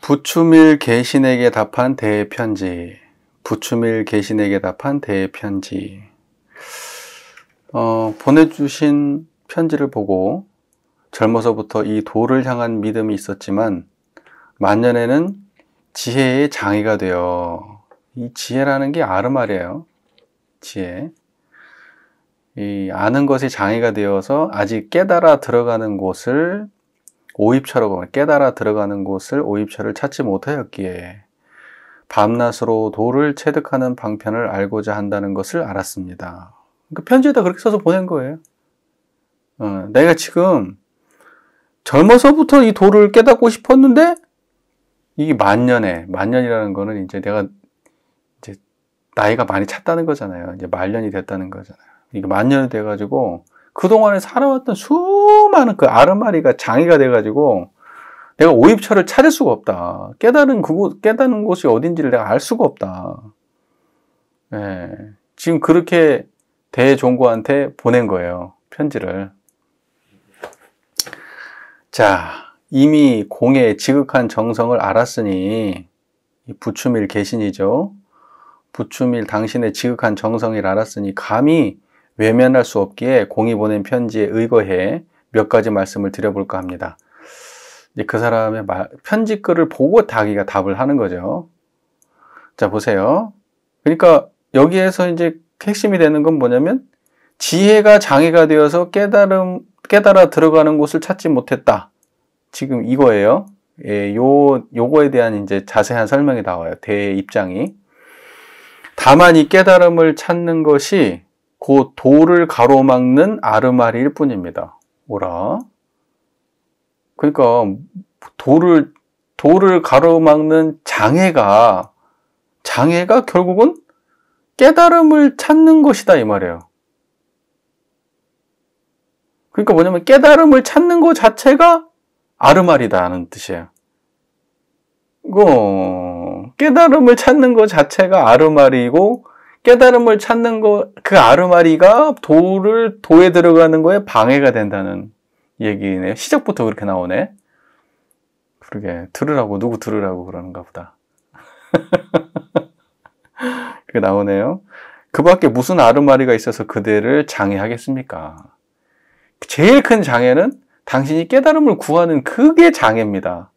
부추밀 개신에게 답한 대편지. 부추밀 개신에게 답한 대편지. 보내주신 편지를 보고 젊어서부터 이 도를 향한 믿음이 있었지만 만년에는 지혜의 장애가 되어, 이 지혜라는 게 아르말이에요. 지혜. 이 아는 것이 장애가 되어서 아직 깨달아 들어가는 곳을 오입처라고, 깨달아 들어가는 곳을 오입처를 찾지 못하였기에 밤낮으로 도를 체득하는 방편을 알고자 한다는 것을 알았습니다. 그 편지에다 그렇게 써서 보낸 거예요. 내가 지금 젊어서부터 이 도를 깨닫고 싶었는데 이게 만년이라는 거는 이제 내가 이제 나이가 많이 찼다는 거잖아요. 이제 말년이 됐다는 거잖아요. 이게 만년이 돼가지고 그동안에 살아왔던 수많은 그 아르마리가 장애가 돼가지고 내가 오입처를 찾을 수가 없다. 깨닫는 곳이 어딘지를 내가 알 수가 없다. 예. 지금 그렇게 대종고한테 보낸 거예요. 편지를. 자, 이미 공의 지극한 정성을 알았으니, 이 부추밀 개신이죠. 부추밀 당신의 지극한 정성을 알았으니 감히 외면할 수 없기에 공이 보낸 편지에 의거해 몇 가지 말씀을 드려볼까 합니다. 이제 그 사람의 편지 글을 보고 자기가 답을 하는 거죠. 자, 보세요. 그러니까 여기에서 이제 핵심이 되는 건 뭐냐면, 지혜가 장애가 되어서 깨달아 들어가는 곳을 찾지 못했다. 지금 이거예요. 예, 요거에 대한 이제 자세한 설명이 나와요. 대의 입장이. 다만 이 깨달음을 찾는 것이 곧 도를 가로막는 아르마리일 뿐입니다. 뭐라? 그러니까 도를 가로막는 장애가 결국은 깨달음을 찾는 것이다 이 말이에요. 그러니까 뭐냐면 깨달음을 찾는 것 자체가 아르마리다는 뜻이에요. 깨달음을 찾는 것 자체가 아르마리고, 깨달음을 찾는 그 아르마리가 도에 들어가는 거에 방해가 된다는 얘기네요. 시작부터 그렇게 나오네. 그러게, 누구 들으라고 그러는가 보다. 그게 나오네요. 그 밖에 무슨 아르마리가 있어서 그대를 장애하겠습니까? 제일 큰 장애는 당신이 깨달음을 구하는 그게 장애입니다.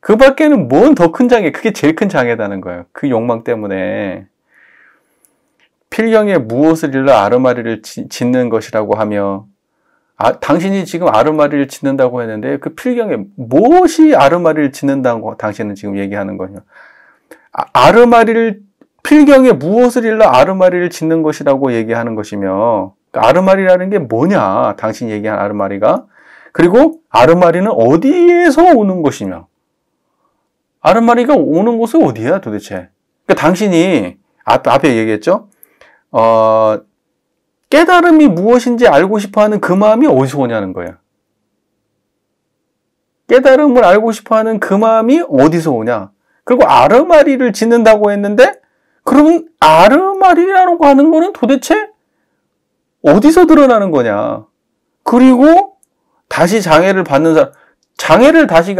그 밖에는 뭔 더 큰 장애, 그게 제일 큰 장애다는 거예요. 그 욕망 때문에. 필경에 무엇을 일러 아르마리를 짓는 것이라고 하며, 당신이 지금 아르마리를 짓는다고 했는데 그 필경에 무엇이 아르마리를 짓는다고 당신은 지금 얘기하는 거냐. 필경에 무엇을 일러 아르마리를 짓는 것이라고 얘기하는 것이며, 아르마리라는 게 뭐냐, 당신이 얘기한 아르마리가. 그리고 아르마리는 어디에서 오는 것이며, 아르마리가 오는 곳은 어디야 도대체. 그러니까 당신이 앞에 얘기했죠. 깨달음이 무엇인지 알고 싶어하는 그 마음이 어디서 오냐는 거예요. 깨달음을 알고 싶어하는 그 마음이 어디서 오냐. 그리고 아르마리를 짓는다고 했는데, 그러면 아르마리라고 하는 거는 도대체 어디서 드러나는 거냐. 그리고 다시 장애를 받는 사람,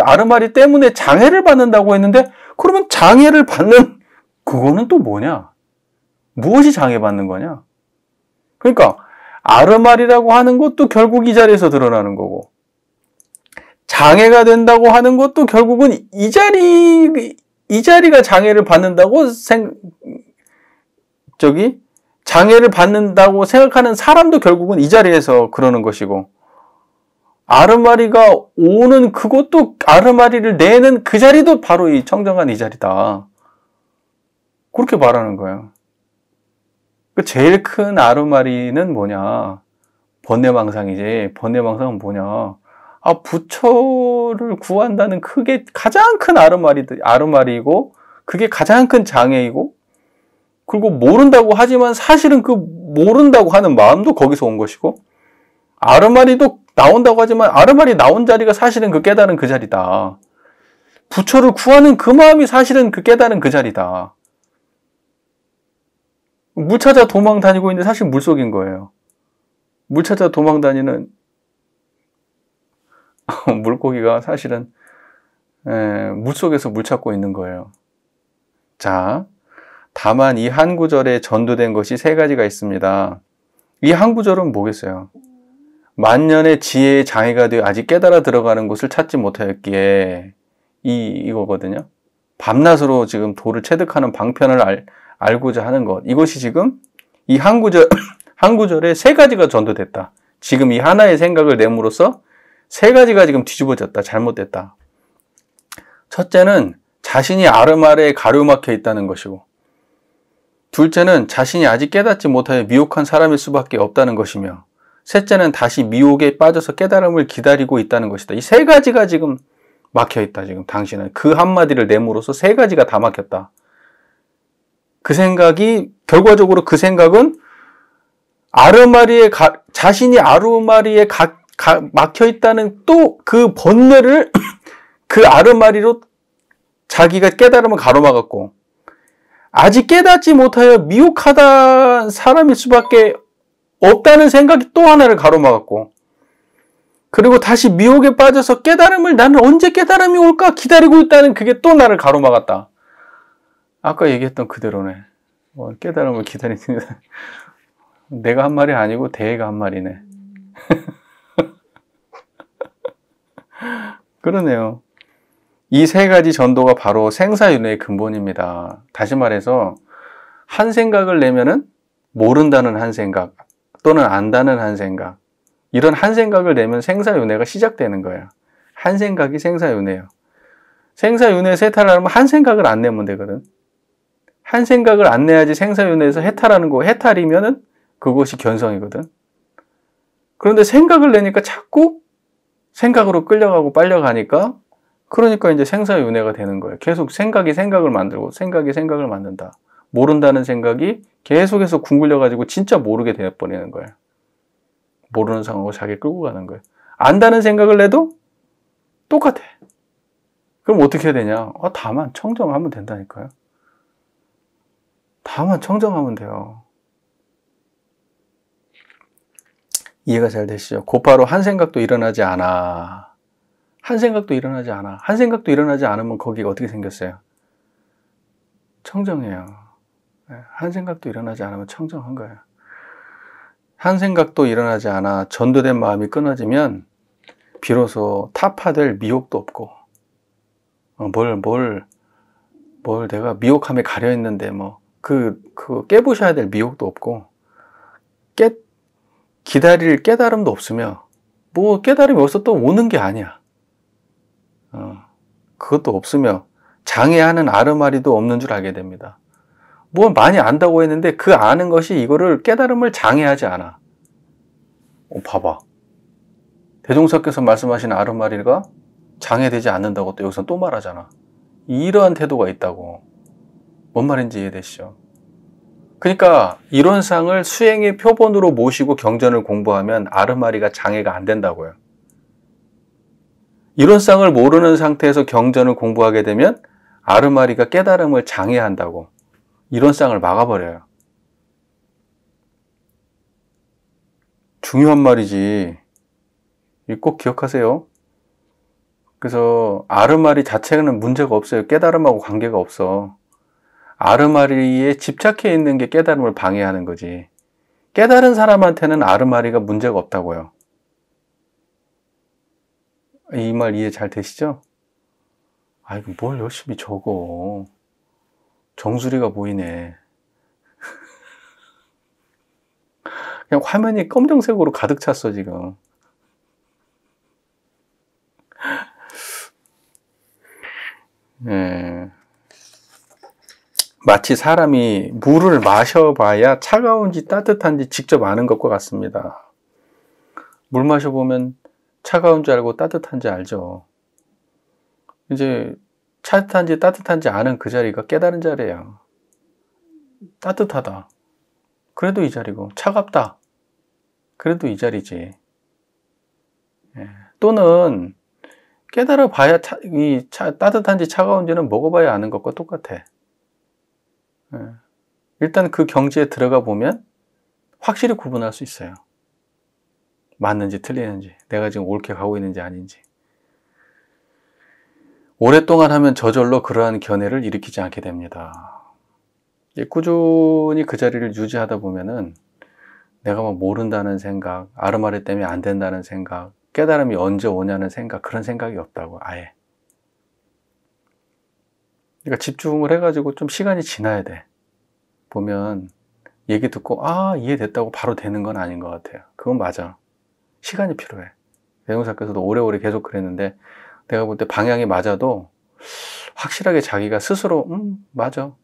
아르마리 때문에 장애를 받는다고 했는데, 그러면 장애를 받는 그거는 또 뭐냐? 무엇이 장애받는 거냐? 그러니까 아르마리라고 하는 것도 결국 이 자리에서 드러나는 거고, 장애가 된다고 하는 것도 결국은 이 자리가 장애를 받는다고 장애를 받는다고 생각하는 사람도 결국은 이 자리에서 그러는 것이고, 아르마리가 오는 그것도, 아르마리를 내는 그 자리도 바로 이 청정한 이 자리다. 그렇게 말하는 거예요. 제일 큰 아르마리는 뭐냐? 번뇌망상이지. 번뇌망상은 뭐냐? 부처를 구한다는 그게 가장 큰 아르마리이고, 그게 가장 큰 장애이고, 그리고 모른다고 하지만 사실은 그 모른다고 하는 마음도 거기서 온 것이고, 아르마리도 나온다고 하지만 아르마리 나온 자리가 사실은 그 깨달은 그 자리다. 부처를 구하는 그 마음이 사실은 그 깨달은 그 자리다. 물 찾아 도망 다니고 있는데 사실 물속인 거예요. 물 찾아 도망 다니는 물고기가 사실은 물속에서 물 찾고 있는 거예요. 자, 다만 이 한 구절에 전도된 것이 세 가지가 있습니다. 이 한 구절은 뭐겠어요? 만년의 지혜의 장애가 되어 아직 깨달아 들어가는 곳을 찾지 못하였기에 이거거든요. 밤낮으로 지금 도를 체득하는 방편을 알고자 하는 것. 이것이 지금 이 한 구절에 세 가지가 전도됐다. 지금 이 하나의 생각을 내므로써 세 가지가 지금 뒤집어졌다. 잘못됐다. 첫째는 자신이 아름아래에 가로막혀 있다는 것이고, 둘째는 자신이 아직 깨닫지 못하여 미혹한 사람일 수밖에 없다는 것이며, 셋째는 다시 미혹에 빠져서 깨달음을 기다리고 있다는 것이다. 이 세 가지가 지금 막혀 있다. 지금 당신은 그 한마디를 내므로써 세 가지가 다 막혔다. 그 생각이, 결과적으로 그 생각은 자신이 아르마리에 막혀 있다는 또 그 번뇌를 그 아르마리로 자기가 깨달음을 가로막았고, 아직 깨닫지 못하여 미혹하다 사람일 수밖에 없다는 생각이 또 하나를 가로막았고, 그리고 다시 미혹에 빠져서 깨달음을, 나는 언제 깨달음이 올까 기다리고 있다는 그게 또 나를 가로막았다. 아까 얘기했던 그대로네. 깨달음을 기다리는 내가 한 말이 아니고 대가 한 말이네. 그러네요. 이 세 가지 전도가 바로 생사윤회의 근본입니다. 다시 말해서 한 생각을 내면은 모른다는 한 생각 또는 안다는 한 생각, 이런 한 생각을 내면 생사윤회가 시작되는 거예요. 한 생각이 생사윤회예요. 생사윤회에서 해탈하려면 한 생각을 안 내면 되거든. 한 생각을 안 내야지 생사윤회에서 해탈하는 거, 해탈이면은 그것이 견성이거든. 그런데 생각을 내니까 자꾸 생각으로 끌려가고 빨려가니까, 그러니까 이제 생사윤회가 되는 거예요. 계속 생각이 생각을 만들고 생각이 생각을 만든다. 모른다는 생각이 계속해서 궁굴려가지고 진짜 모르게 되어버리는 거예요. 모르는 상황으로 자기 끌고 가는 거예요. 안다는 생각을 내도 똑같아. 그럼 어떻게 해야 되냐? 다만 청정하면 된다니까요. 다만 청정하면 돼요. 이해가 잘 되시죠? 곧바로 한 생각도 일어나지 않아. 한 생각도 일어나지 않아. 한 생각도 일어나지 않으면 거기가 어떻게 생겼어요? 청정해요. 한 생각도 일어나지 않으면 청정한 거예요. 한 생각도 일어나지 않아 전도된 마음이 끊어지면 비로소 타파될 미혹도 없고, 뭘 내가 미혹함에 가려 있는데 그 깨부셔야 될 미혹도 없고, 기다릴 깨달음도 없으며, 깨달음이 어디서 또 오는 게 아니야. 그것도 없으며 장애하는 아르마리도 없는 줄 알게 됩니다. 많이 안다고 했는데 그 아는 것이 이거를 깨달음을 장애하지 않아. 봐봐. 대종사께서 말씀하신 아르마리가 장애되지 않는다고 또 여기서 또 말하잖아. 이러한 태도가 있다고. 뭔 말인지 이해되시죠? 그러니까 이론상을 수행의 표본으로 모시고 경전을 공부하면 아르마리가 장애가 안 된다고요. 이론상을 모르는 상태에서 경전을 공부하게 되면 아르마리가 깨달음을 장애한다고. 이론상을 막아버려요. 중요한 말이지. 꼭 기억하세요. 그래서 아르마리 자체는 문제가 없어요. 깨달음하고 관계가 없어. 아르마리에 집착해 있는 게 깨달음을 방해하는 거지. 깨달은 사람한테는 아르마리가 문제가 없다고요. 이 말 이해 잘 되시죠? 아이고, 뭘 열심히 적어. 정수리가 보이네. 그냥 화면이 검정색으로 가득 찼어, 지금. 네. 마치 사람이 물을 마셔봐야 차가운지 따뜻한지 직접 아는 것과 같습니다. 물 마셔보면 차가운 줄 알고 따뜻한지 알죠. 이제 따뜻한지 따뜻한지 아는 그 자리가 깨달은 자리예요. 따뜻하다. 그래도 이 자리고, 차갑다. 그래도 이 자리지. 또는 깨달아 봐야 따뜻한지 차가운지는 먹어봐야 아는 것과 똑같아. 일단 그 경지에 들어가 보면 확실히 구분할 수 있어요. 맞는지 틀리는지, 내가 지금 옳게 가고 있는지 아닌지. 오랫동안 하면 저절로 그러한 견해를 일으키지 않게 됩니다. 꾸준히 그 자리를 유지하다 보면은 내가 뭐 모른다는 생각, 아르마리 때문에 안 된다는 생각, 깨달음이 언제 오냐는 생각, 그런 생각이 없다고, 아예. 그러니까 집중을 해가지고 좀 시간이 지나야 돼. 보면 얘기 듣고 이해됐다고 바로 되는 건 아닌 것 같아요. 그건 맞아. 시간이 필요해. 대웅사께서도 오래오래 계속 그랬는데 내가 볼 때 방향이 맞아도 확실하게 자기가 스스로 맞아.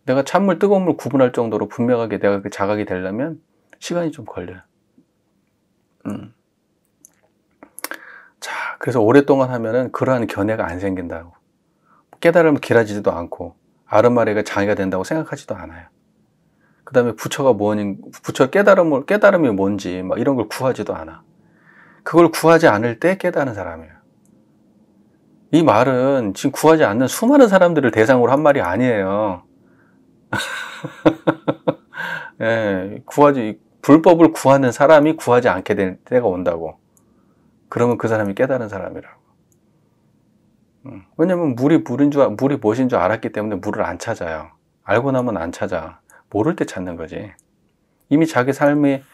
내가 찬물 뜨거운 물 구분할 정도로 분명하게 내가 그 자각이 되려면 시간이 좀 걸려요. 자, 그래서 오랫동안 하면은 그러한 견해가 안 생긴다고. 깨달으면 길어지지도 않고 아르마리가 장애가 된다고 생각하지도 않아요. 그 다음에 부처가 깨달음이 뭔지 막 이런 걸 구하지도 않아. 그걸 구하지 않을 때 깨달은 사람이에요. 이 말은 지금 구하지 않는 수많은 사람들을 대상으로 한 말이 아니에요. 예, 불법을 구하는 사람이 구하지 않게 될 때가 온다고. 그러면 그 사람이 깨달은 사람이라고. 왜냐면 물이 무엇인 줄 알았기 때문에 물을 안 찾아요. 알고 나면 안 찾아. 모를 때 찾는 거지. 이미 자기 삶에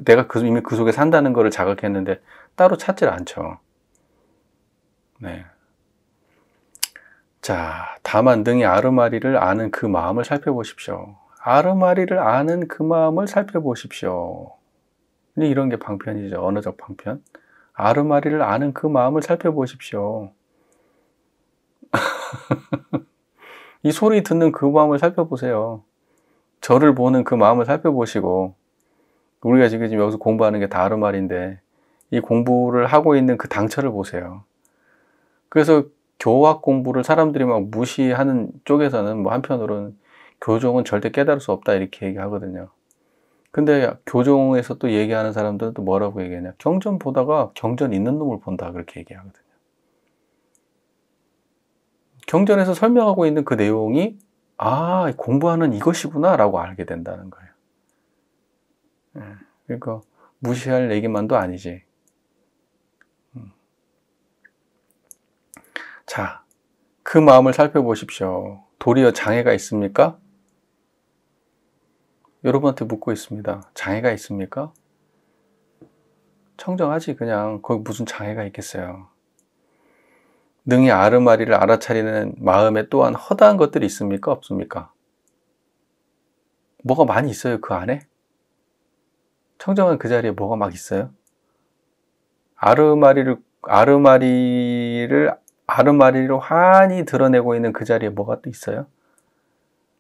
내가 이미 그 속에 산다는 거를 자각했는데 따로 찾질 않죠. 네. 자, 다만 능히 아르마리를 아는 그 마음을 살펴보십시오. 아르마리를 아는 그 마음을 살펴보십시오. 이런 게 방편이죠. 언어적 방편. 아르마리를 아는 그 마음을 살펴보십시오. 이 소리 듣는 그 마음을 살펴보세요. 저를 보는 그 마음을 살펴보시고, 우리가 지금 여기서 공부하는 게 다 아르마리인데 이 공부를 하고 있는 그 당처를 보세요. 그래서 교학 공부를 사람들이 막 무시하는 쪽에서는 뭐 한편으로는 교종은 절대 깨달을 수 없다 이렇게 얘기하거든요. 근데 교종에서 또 얘기하는 사람들은 또 뭐라고 얘기하냐, 경전 보다가 경전 있는 놈을 본다 그렇게 얘기하거든요. 경전에서 설명하고 있는 그 내용이 공부하는 이것이구나 라고 알게 된다는 거예요. 그러니까 무시할 얘기만도 아니지. 자, 그 마음을 살펴보십시오. 도리어 장애가 있습니까? 여러분한테 묻고 있습니다. 장애가 있습니까? 청정하지 그냥. 거기 무슨 장애가 있겠어요. 능히 아르마리를 알아차리는 마음에 또한 허다한 것들이 있습니까? 없습니까? 뭐가 많이 있어요 그 안에? 청정한 그 자리에 뭐가 막 있어요? 아르마리로 환히 드러내고 있는 그 자리에 뭐가 또 있어요?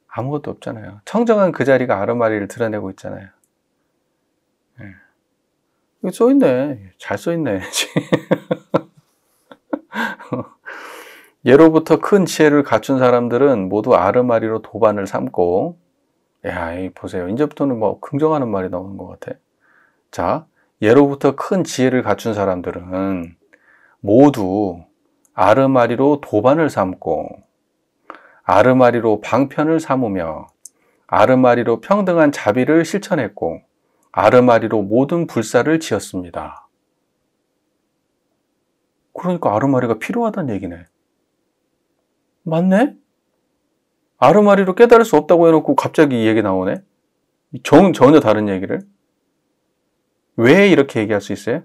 아무것도 없잖아요. 청정한 그 자리가 아르마리를 드러내고 있잖아요. 이거 써있네. 잘 써있네. 예로부터 큰 지혜를 갖춘 사람들은 모두 아르마리로 도반을 삼고, 보세요. 이제부터는 뭐 긍정하는 말이 나오는 것 같아. 자, 예로부터 큰 지혜를 갖춘 사람들은 모두 아르마리로 도반을 삼고, 아르마리로 방편을 삼으며, 아르마리로 평등한 자비를 실천했고, 아르마리로 모든 불사를 지었습니다. 그러니까 아르마리가 필요하다는 얘기네. 맞네? 아르마리로 깨달을 수 없다고 해놓고 갑자기 이 얘기 나오네? 전혀 다른 얘기를. 왜 이렇게 얘기할 수 있어요?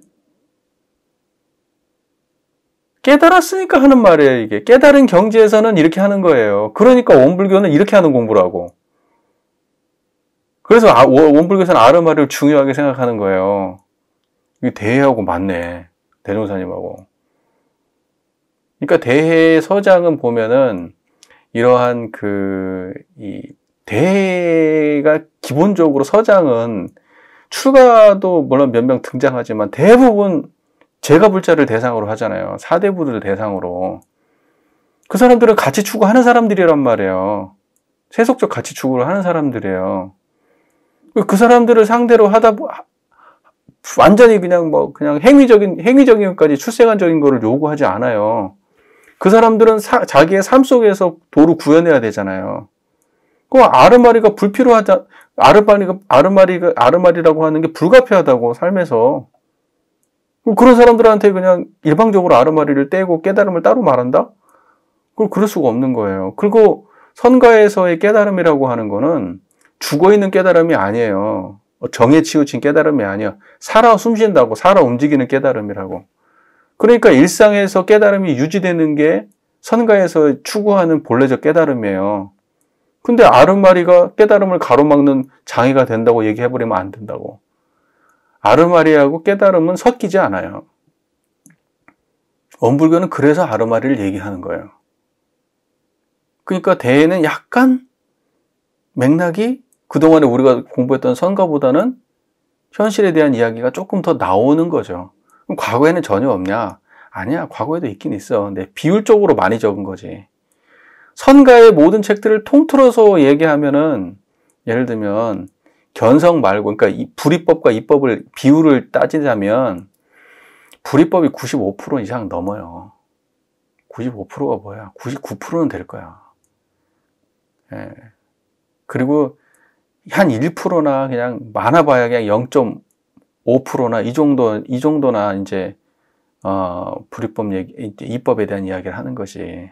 깨달았으니까 하는 말이에요, 이게. 깨달은 경지에서는 이렇게 하는 거예요. 그러니까 원불교는 이렇게 하는 공부라고. 그래서 원불교에서는 아르마리를 중요하게 생각하는 거예요. 이게 대해하고 맞네. 대종사님하고. 그러니까 대해 서장은 보면은 이러한 대해가 기본적으로 서장은 출가도 물론 몇 명 등장하지만 대부분 제가불자를 대상으로 하잖아요. 사대부를 대상으로. 그 사람들은 가치 추구하는 사람들이란 말이에요. 세속적 가치 추구를 하는 사람들이에요. 그 사람들을 상대로 완전히 그냥 행위적인 것까지 출세관적인 거를 요구하지 않아요. 그 사람들은 자기의 삶 속에서 도를 구현해야 되잖아요. 그 아르마리가 불필요하다. 아르마리라고 하는 게 불가피하다고 삶에서. 그런 사람들한테 그냥 일방적으로 아르마리를 떼고 깨달음을 따로 말한다? 그럴 수가 없는 거예요. 그리고 선가에서의 깨달음이라고 하는 거는 죽어있는 깨달음이 아니에요. 정에 치우친 깨달음이 아니야. 살아 숨쉰다고, 살아 움직이는 깨달음이라고. 그러니까 일상에서 깨달음이 유지되는 게 선가에서 추구하는 본래적 깨달음이에요. 근데 아르마리가 깨달음을 가로막는 장애가 된다고 얘기해버리면 안 된다고. 아르마리하고 깨달음은 섞이지 않아요. 원불교는 그래서 아르마리를 얘기하는 거예요. 그러니까 대에는 약간 맥락이 그동안에 우리가 공부했던 선가보다는 현실에 대한 이야기가 조금 더 나오는 거죠. 그럼 과거에는 전혀 없냐? 아니야, 과거에도 있긴 있어. 근데 비율적으로 많이 적은 거지. 선가의 모든 책들을 통틀어서 얘기하면은, 예를 들면 견성 말고, 그러니까 이 불이법과 이법을 비율을 따지자면 불이법이 95% 이상 넘어요. 95%가 뭐야? 99%는 될 거야. 예. 그리고 한 1%나 그냥 많아봐야 그냥 0.5%나 이 정도나 이제 불이법 얘기, 이법에 대한 이야기를 하는 것이,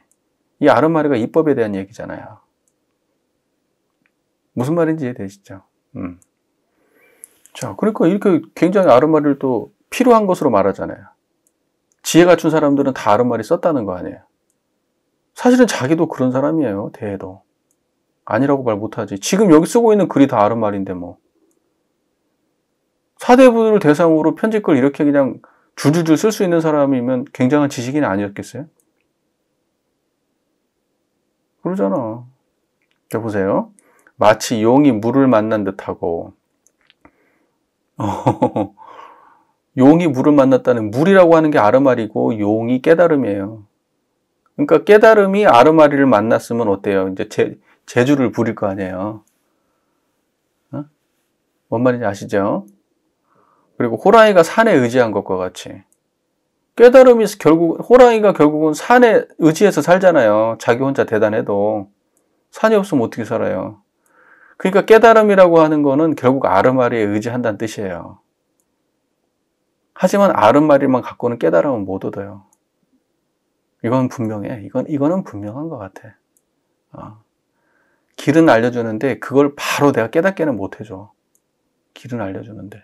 이 아르마리가 이법에 대한 얘기잖아요. 무슨 말인지 이해되시죠? 자, 그러니까 이렇게 굉장히 아르마리를 또 필요한 것으로 말하잖아요. 지혜 갖춘 사람들은 다 아르마리 썼다는 거 아니에요. 사실은 자기도 그런 사람이에요. 대해도 아니라고 말 못하지. 지금 여기 쓰고 있는 글이 다 아르마리인데 뭐. 사대부를 대상으로 편집글 이렇게 그냥 줄줄줄 쓸 수 있는 사람이면 굉장한 지식인이 아니었겠어요? 그러잖아. 자, 보세요. 마치 용이 물을 만난 듯하고 용이 물을 만났다는, 물이라고 하는 게 아르마리고 용이 깨달음이에요. 그러니까 깨달음이 아르마리를 만났으면 어때요? 이제 재주를 부릴 거 아니에요. 뭔 말인지 아시죠? 그리고 호랑이가 산에 의지한 것과 같이 깨달음이 호랑이가 결국은 산에 의지해서 살잖아요. 자기 혼자 대단해도 산이 없으면 어떻게 살아요? 그러니까 깨달음이라고 하는 거는 결국 아르마리에 의지한다는 뜻이에요. 하지만 아르마리만 갖고는 깨달음은 못 얻어요. 이건 분명해. 이거는 분명한 것 같아. 길은 알려주는데 그걸 바로 내가 깨닫게는 못 해줘. 길은 알려주는데.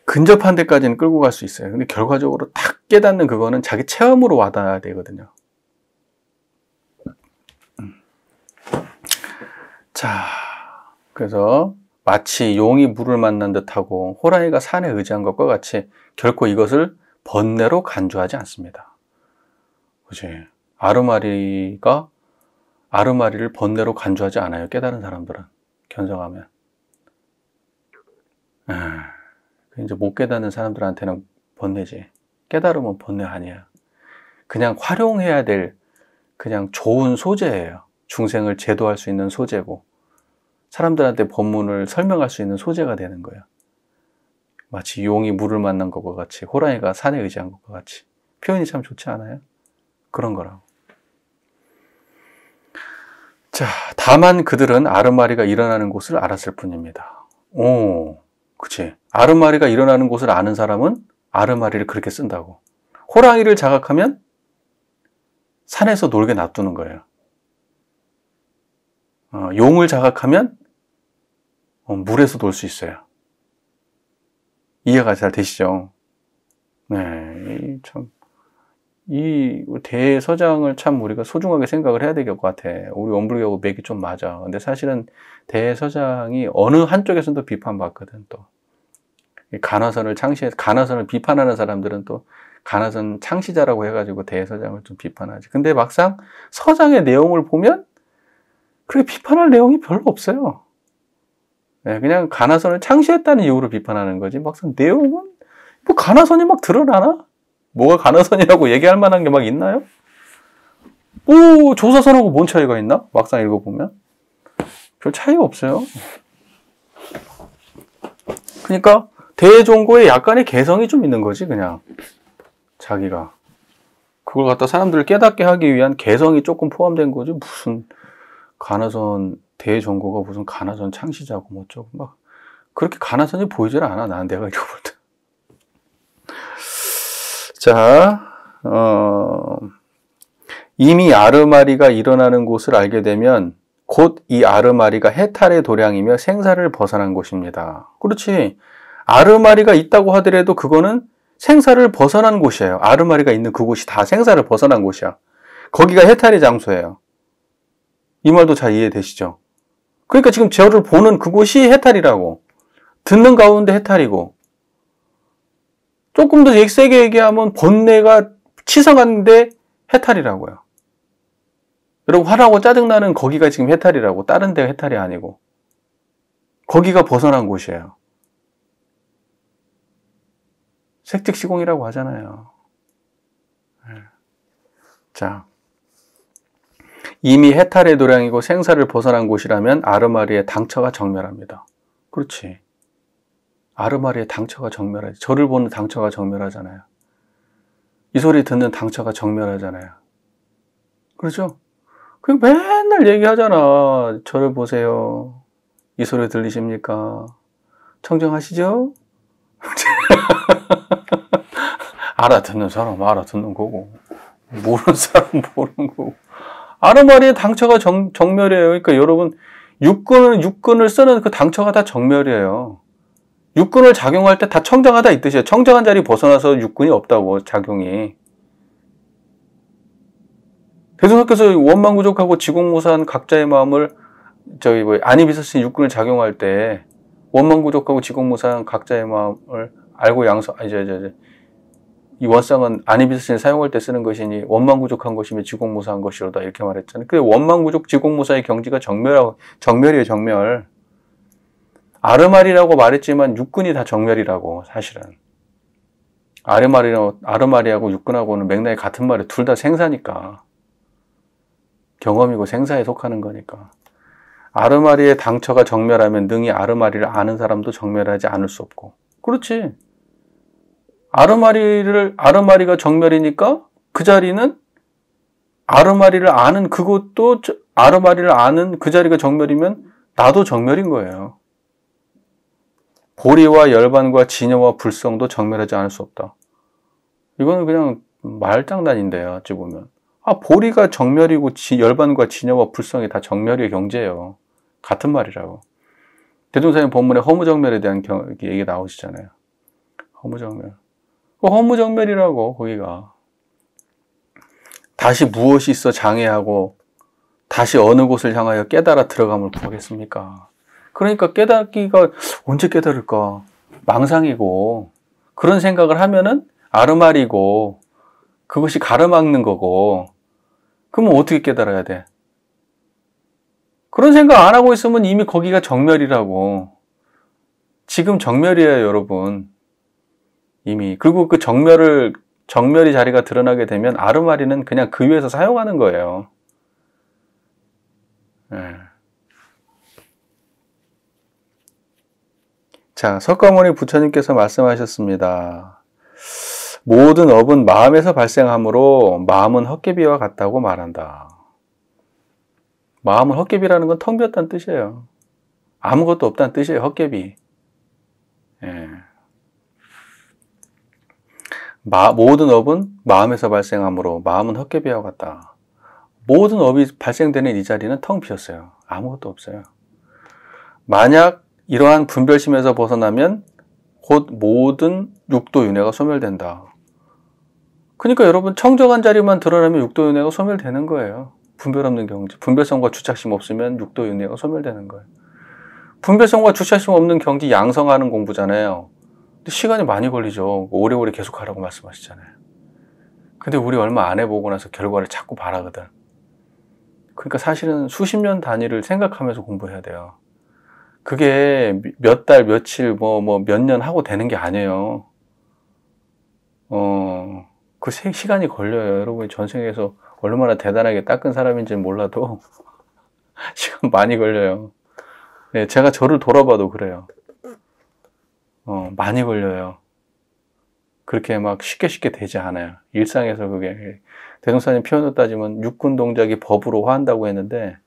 근접한 데까지는 끌고 갈 수 있어요. 근데 결과적으로 딱 깨닫는 그거는 자기 체험으로 와닿아야 되거든요. 자, 그래서 마치 용이 물을 만난 듯하고 호랑이가 산에 의지한 것과 같이 결코 이것을 번뇌로 간주하지 않습니다. 그치? 아르마리를 번뇌로 간주하지 않아요. 깨달은 사람들은. 견성하면. 이제 못 깨닫는 사람들한테는 번뇌지. 깨달으면 번뇌 아니야. 그냥 활용해야 될 그냥 좋은 소재예요. 중생을 제도할 수 있는 소재고, 사람들한테 법문을 설명할 수 있는 소재가 되는 거예요. 마치 용이 물을 만난 것과 같이, 호랑이가 산에 의지한 것과 같이. 표현이 참 좋지 않아요? 그런 거라고. 자, 다만 그들은 아르마리가 일어나는 곳을 알았을 뿐입니다. 그치. 아르마리가 일어나는 곳을 아는 사람은 아르마리를 그렇게 쓴다고. 호랑이를 자각하면 산에서 놀게 놔두는 거예요. 용을 자각하면 물에서 놀 수 있어요. 이해가 잘 되시죠? 네, 이 대서장을 참 우리가 소중하게 생각을 해야 될 것 같아. 우리 원불교하고 맥이 좀 맞아. 근데 사실은 대서장이 어느 한쪽에서도 비판받거든. 또 간화선을 비판하는 사람들은 또 간화선 창시자라고 해가지고 대서장을 좀 비판하지. 근데 막상 서장의 내용을 보면 그렇게 비판할 내용이 별로 없어요. 네, 그냥 간화선을 창시했다는 이유로 비판하는 거지. 막상 내용은 뭐 간화선이 막 드러나나? 뭐가 간화선이라고 얘기할 만한 게 막 있나요? 조사선하고 뭔 차이가 있나? 막상 읽어보면 별 차이가 없어요. 그러니까 대종고에 약간의 개성이 좀 있는 거지. 그냥 자기가 그걸 갖다 사람들을 깨닫게 하기 위한 개성이 조금 포함된 거지. 무슨 간화선 대종고가 무슨 간화선 창시자고 뭐 어쩌고 막 그렇게 간화선이 보이질 않아. 난 내가 읽어볼 때. 자, 이미 아르마리가 일어나는 곳을 알게 되면 곧 이 아르마리가 해탈의 도량이며 생사를 벗어난 곳입니다. 그렇지. 아르마리가 있다고 하더라도 그거는 생사를 벗어난 곳이에요. 아르마리가 있는 그곳이 다 생사를 벗어난 곳이야. 거기가 해탈의 장소예요. 이 말도 잘 이해되시죠? 그러니까 지금 저를 보는 그곳이 해탈이라고. 듣는 가운데 해탈이고. 조금 더 세게 얘기하면 본내가 치성한데 해탈이라고요. 여러분 화나고 짜증나는 거기가 지금 해탈이라고. 다른 데가 해탈이 아니고. 거기가 벗어난 곳이에요. 색즉시공이라고 하잖아요. 자, 이미 해탈의 도량이고 생사를 벗어난 곳이라면 아르마리의 당처가 정멸합니다. 그렇지. 아르마리의 당처가 정멸하지. 저를 보는 당처가 정멸하잖아요. 이 소리 듣는 당처가 정멸하잖아요. 그렇죠? 그 맨날 얘기하잖아. 저를 보세요. 이 소리 들리십니까? 청정하시죠? 알아듣는 사람 알아듣는 거고, 모르는 사람 모르는 거고. 아르마리의 당처가 정멸이에요. 그러니까 여러분, 육근을 쓰는 그 당처가 다 정멸이에요. 육근을 작용할 때 다 청정하다 이 뜻이에요. 청정한 자리 벗어나서 육근이 없다고, 작용이. 대승학께서 원망구족하고 지공무사한 각자의 마음을, 아니비서신 육근을 작용할 때, 원망구족하고 지공무사한 각자의 마음을 알고 이 원상은 아니비서신을 사용할 때 쓰는 것이니 원망구족한 것이며 지공무사한 것이로다 이렇게 말했잖아요. 그 원망구족 지공무사의 경지가 정멸이에요, 정멸. 아르마리라고 말했지만 육근이 다 정멸이라고, 사실은. 아르마리하고 육근하고는 맥락이 같은 말이에요. 둘 다 생사니까. 경험이고 생사에 속하는 거니까. 아르마리의 당처가 정멸하면 능히 아르마리를 아는 사람도 정멸하지 않을 수 없고. 그렇지. 아르마리가 정멸이니까 그 자리는 아르마리를 아는 그것도, 아르마리를 아는 그 자리가 정멸이면 나도 정멸인 거예요. 보리와 열반과 진여와 불성도 정멸하지 않을 수 없다. 이거는 그냥 말장난인데요, 어찌 보면. 보리가 정멸이고 열반과 진여와 불성이 다 정멸의 경지예요. 같은 말이라고. 대종사님 본문에 허무정멸에 대한 얘기 나오시잖아요. 허무정멸. 허무정멸이라고, 거기가. 다시 무엇이 있어 장애하고 다시 어느 곳을 향하여 깨달아 들어감을 구하겠습니까? 그러니까 깨닫기가 언제 깨달을까? 망상이고, 그런 생각을 하면은 아르마리고, 그것이 가로막는 거고, 그러면 어떻게 깨달아야 돼? 그런 생각 안 하고 있으면 이미 거기가 정멸이라고. 지금 정멸이에요, 여러분. 이미. 그리고 그 정멸의 자리가 드러나게 되면 아르마리는 그냥 그 위에서 사용하는 거예요. 네. 자, 석가모니 부처님께서 말씀하셨습니다. 모든 업은 마음에서 발생하므로 마음은 헛개비와 같다고 말한다. 마음은 헛개비라는 건 텅 비었다는 뜻이에요. 아무것도 없다는 뜻이에요, 헛개비. 예. 모든 업은 마음에서 발생하므로 마음은 헛개비와 같다. 모든 업이 발생되는 이 자리는 텅 비었어요. 아무것도 없어요. 만약 이러한 분별심에서 벗어나면 곧 모든 육도윤회가 소멸된다. 그러니까 여러분, 청정한 자리만 드러나면 육도윤회가 소멸되는 거예요. 분별 없는 경지. 분별성과 주착심 없으면 육도윤회가 소멸되는 거예요. 분별성과 주착심 없는 경지 양성하는 공부잖아요. 근데 시간이 많이 걸리죠. 오래오래 계속 하라고 말씀하시잖아요. 근데 우리 얼마 안 해보고 나서 결과를 자꾸 바라거든. 그러니까 사실은 수십 년 단위를 생각하면서 공부해야 돼요. 그게 몇 달, 며칠, 몇 년 하고 되는 게 아니에요. 그 시간이 걸려요. 여러분이 전생에서 얼마나 대단하게 닦은 사람인지는 몰라도 시간 많이 걸려요. 네, 제가 저를 돌아봐도 그래요. 많이 걸려요. 그렇게 막 쉽게 되지 않아요. 일상에서 그게. 대종사님 표현으로 따지면 육군 동작이 법으로 화한다고 했는데,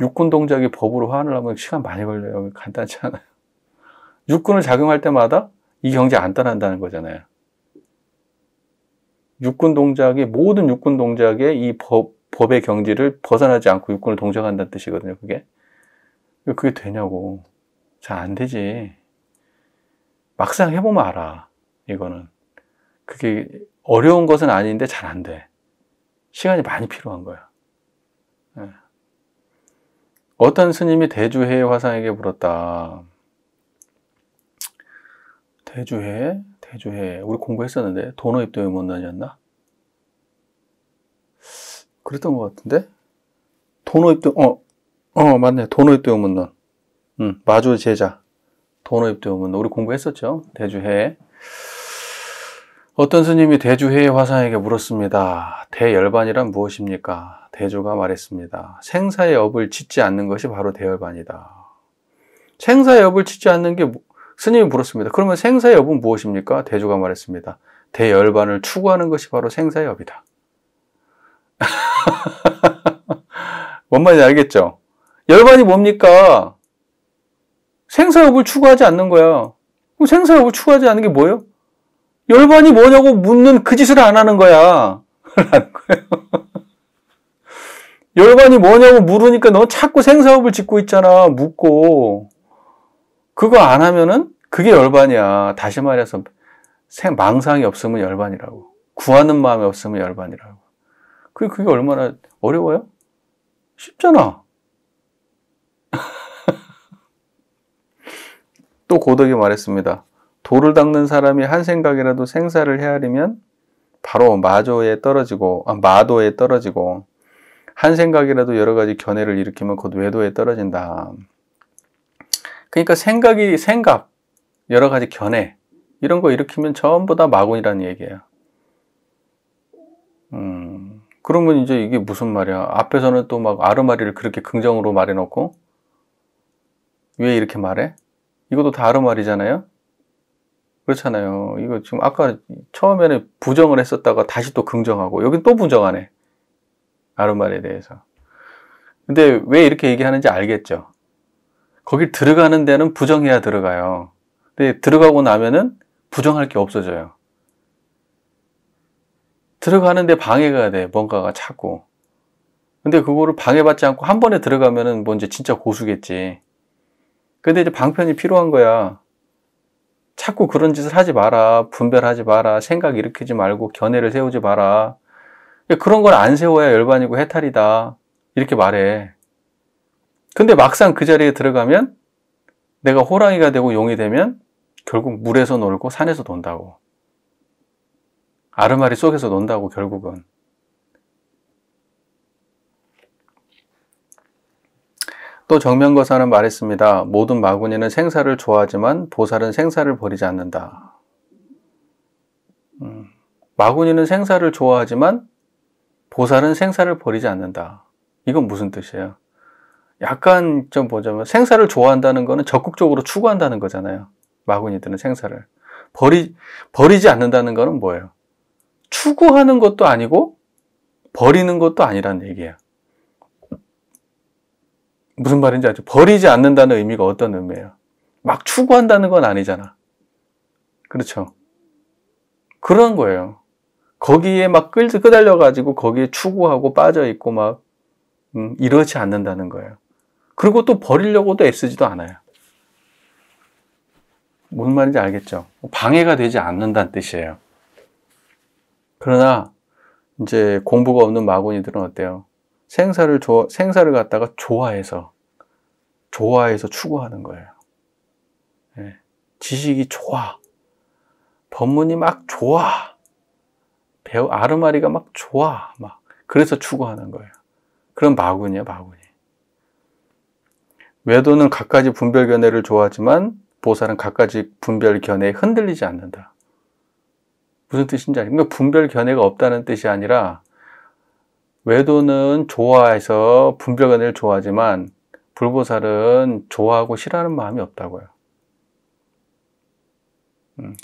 육군 동작이 법으로 화하려면 시간 많이 걸려요. 간단치 않아요. 육군을 작용할 때마다 이 경지 안 떠난다는 거잖아요. 육군 동작이, 모든 육군 동작의 이 법의 경지를 벗어나지 않고 육군을 동작한다는 뜻이거든요, 그게. 그게 되냐고. 잘 안 되지. 막상 해보면 알아, 이거는. 그게 어려운 것은 아닌데 잘 안 돼. 시간이 많이 필요한 거야. 예. 어떤 스님이 대주해 화상에게 물었다. 대주해? 우리 공부했었는데 도노입도의 문단이었나? 그랬던 것 같은데? 도노입도, 맞네. 도노입도의 문단. 마주 제자. 도노입도의 문단. 우리 공부했었죠? 대주해. 어떤 스님이 대주해의 화상에게 물었습니다. 대열반이란 무엇입니까? 대주가 말했습니다. 생사의 업을 짓지 않는 것이 바로 대열반이다. 생사의 업을 짓지 않는 게, 스님이 물었습니다. 그러면 생사의 업은 무엇입니까? 대주가 말했습니다. 대열반을 추구하는 것이 바로 생사의 업이다. 뭔 말인지 알겠죠? 열반이 뭡니까? 생사의 업을 추구하지 않는 거야. 그럼 생사의 업을 추구하지 않는 게 뭐예요? 열반이 뭐냐고 묻는 그 짓을 안 하는 거야. 하는 거예요. 열반이 뭐냐고 물으니까 너 자꾸 생사업을 짓고 있잖아. 묻고. 그거 안 하면은 그게 열반이야. 다시 말해서 망상이 없으면 열반이라고. 구하는 마음이 없으면 열반이라고. 그게 얼마나 어려워요? 쉽잖아. 또 고덕이 말했습니다. 돌을 닦는 사람이 한 생각이라도 생사를 헤아리면 바로 마도에 떨어지고 한 생각이라도 여러 가지 견해를 일으키면 곧 외도에 떨어진다. 그러니까 생각, 여러 가지 견해 이런 거 일으키면 전부 다 마군이라는 얘기예요. 그러면 이제 이게 무슨 말이야? 앞에서는 또 막 아르마리를 그렇게 긍정으로 말해놓고 왜 이렇게 말해? 이것도 다 아르마리잖아요? 그렇잖아요. 이거 지금 아까 처음에는 부정을 했었다가 다시 또 긍정하고 여긴 또 부정하네. 아르마리에 대해서. 근데 왜 이렇게 얘기하는지 알겠죠? 거길 들어가는 데는 부정해야 들어가요. 근데 들어가고 나면은 부정할 게 없어져요. 들어가는데 방해가 돼. 뭔가가 자꾸. 근데 그거를 방해받지 않고 한 번에 들어가면은 뭐 이제 진짜 고수겠지. 근데 이제 방편이 필요한 거야. 자꾸 그런 짓을 하지 마라. 분별하지 마라. 생각 일으키지 말고 견해를 세우지 마라. 그런 걸 안 세워야 열반이고 해탈이다. 이렇게 말해. 근데 막상 그 자리에 들어가면 내가 호랑이가 되고 용이 되면 결국 물에서 놀고 산에서 논다고. 아르마리 속에서 논다고 결국은. 또 정명거사는 말했습니다. 모든 마구니는 생사를 좋아하지만 보살은 생사를 버리지 않는다. 마구니는 생사를 좋아하지만 보살은 생사를 버리지 않는다. 이건 무슨 뜻이에요? 약간 좀 보자면 생사를 좋아한다는 거는 적극적으로 추구한다는 거잖아요. 마구니들은 생사를. 버리지 않는다는 거는 뭐예요? 추구하는 것도 아니고 버리는 것도 아니라는 얘기예요. 무슨 말인지 알죠? 버리지 않는다는 의미가 어떤 의미예요? 막 추구한다는 건 아니잖아. 그렇죠? 그런 거예요. 거기에 막 끄달려가지고 거기에 추구하고 빠져있고 막 이러지 않는다는 거예요. 그리고 또 버리려고도 애쓰지도 않아요. 뭔 말인지 알겠죠? 방해가 되지 않는다는 뜻이에요. 그러나 이제 공부가 없는 마구니들은 어때요? 생사를 갖다가 좋아해서 추구하는 거예요. 네. 지식이 좋아. 법문이 막 좋아. 아르마리가 막 좋아. 그래서 추구하는 거예요. 그런 마군이에요, 마군이. 외도는 갖가지 분별 견해를 좋아하지만 보살은 갖가지 분별 견해에 흔들리지 않는다. 무슨 뜻인지 알죠? 그러니까 분별 견해가 없다는 뜻이 아니라 외도는 좋아해서 분별 견해를 좋아하지만 불보살은 좋아하고 싫어하는 마음이 없다고요.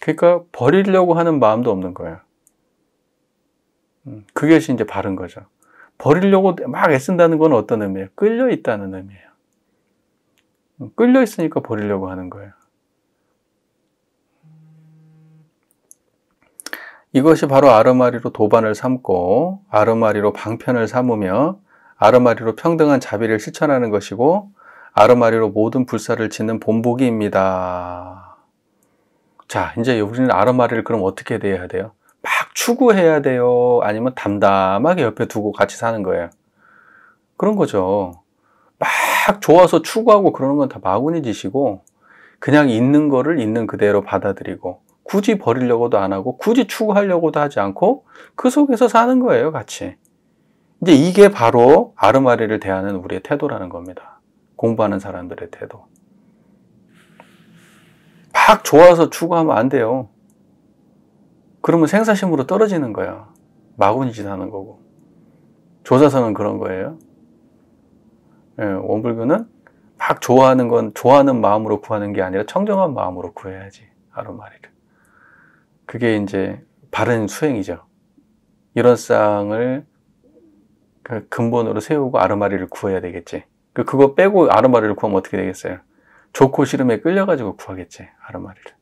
그러니까 버리려고 하는 마음도 없는 거예요. 그것이 이제 바른 거죠. 버리려고 막 애쓴다는 건 어떤 의미예요? 끌려 있다는 의미예요. 끌려 있으니까 버리려고 하는 거예요. 이것이 바로 아르마리로 도반을 삼고 아르마리로 방편을 삼으며 아르마리로 평등한 자비를 실천하는 것이고 아르마리로 모든 불사를 짓는 본보기입니다. 자, 이제 우리는 아르마리를 그럼 어떻게 대해야 돼요? 막 추구해야 돼요? 아니면 담담하게 옆에 두고 같이 사는 거예요? 그런 거죠. 막 좋아서 추구하고 그러는 건 다 마구니 짓이고 그냥 있는 거를 있는 그대로 받아들이고 굳이 버리려고도 안 하고 굳이 추구하려고도 하지 않고 그 속에서 사는 거예요, 같이. 이제 이게 바로 아르마리를 대하는 우리의 태도라는 겁니다. 공부하는 사람들의 태도. 막 좋아서 추구하면 안 돼요. 그러면 생사심으로 떨어지는 거야. 마구니짓 하는 거고. 조사서는 그런 거예요. 예, 원불교는 막 좋아하는 건 좋아하는 마음으로 구하는 게 아니라 청정한 마음으로 구해야지, 아르마리를. 그게 이제 바른 수행이죠. 이런 쌍을 근본으로 세우고 아르마리를 구해야 되겠지. 그거 빼고 아르마리를 구하면 어떻게 되겠어요? 좋고 싫음에 끌려가지고 구하겠지, 아르마리를.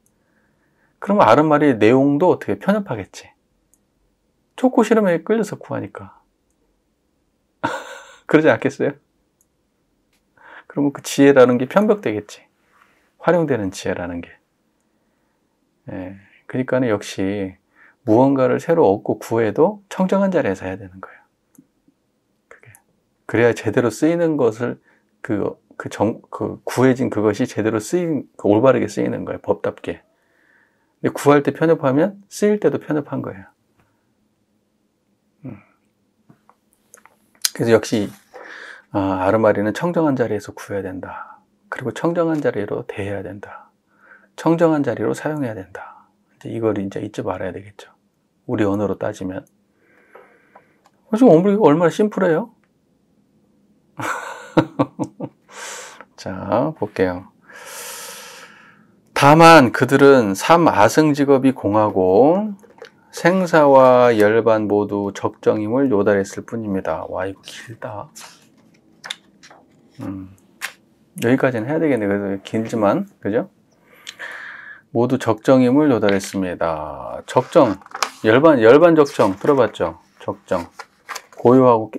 그러면 아르마리의 내용도 어떻게 편협하겠지. 좋고 싫음에 끌려서 구하니까. 그러지 않겠어요? 그러면 그 지혜라는 게 편벽되겠지. 활용되는 지혜라는 게. 예, 그러니까는 역시 무언가를 새로 얻고 구해도 청정한 자리에서 해야 되는 거예요. 그래야 제대로 쓰이는 것을 구해진 그것이 제대로 올바르게 쓰이는 거예요. 법답게. 근데 구할 때 편협하면 쓰일 때도 편협한 거예요. 그래서 역시 아르마리는 청정한 자리에서 구해야 된다. 그리고 청정한 자리로 대해야 된다. 청정한 자리로 사용해야 된다. 이걸 이제 잊지 말아야 되겠죠. 우리 언어로 따지면. 지금 원불교가 얼마나 심플해요? 자, 볼게요. 다만 그들은 삼아승직업이 공하고 생사와 열반 모두 적정임을 요달했을 뿐입니다. 와, 이거 길다. 여기까지는 해야 되겠네. 그래서 길지만, 그죠? 모두 적정임을 요달했습니다. 적정, 열반 적정 들어봤죠? 적정. 고요하고,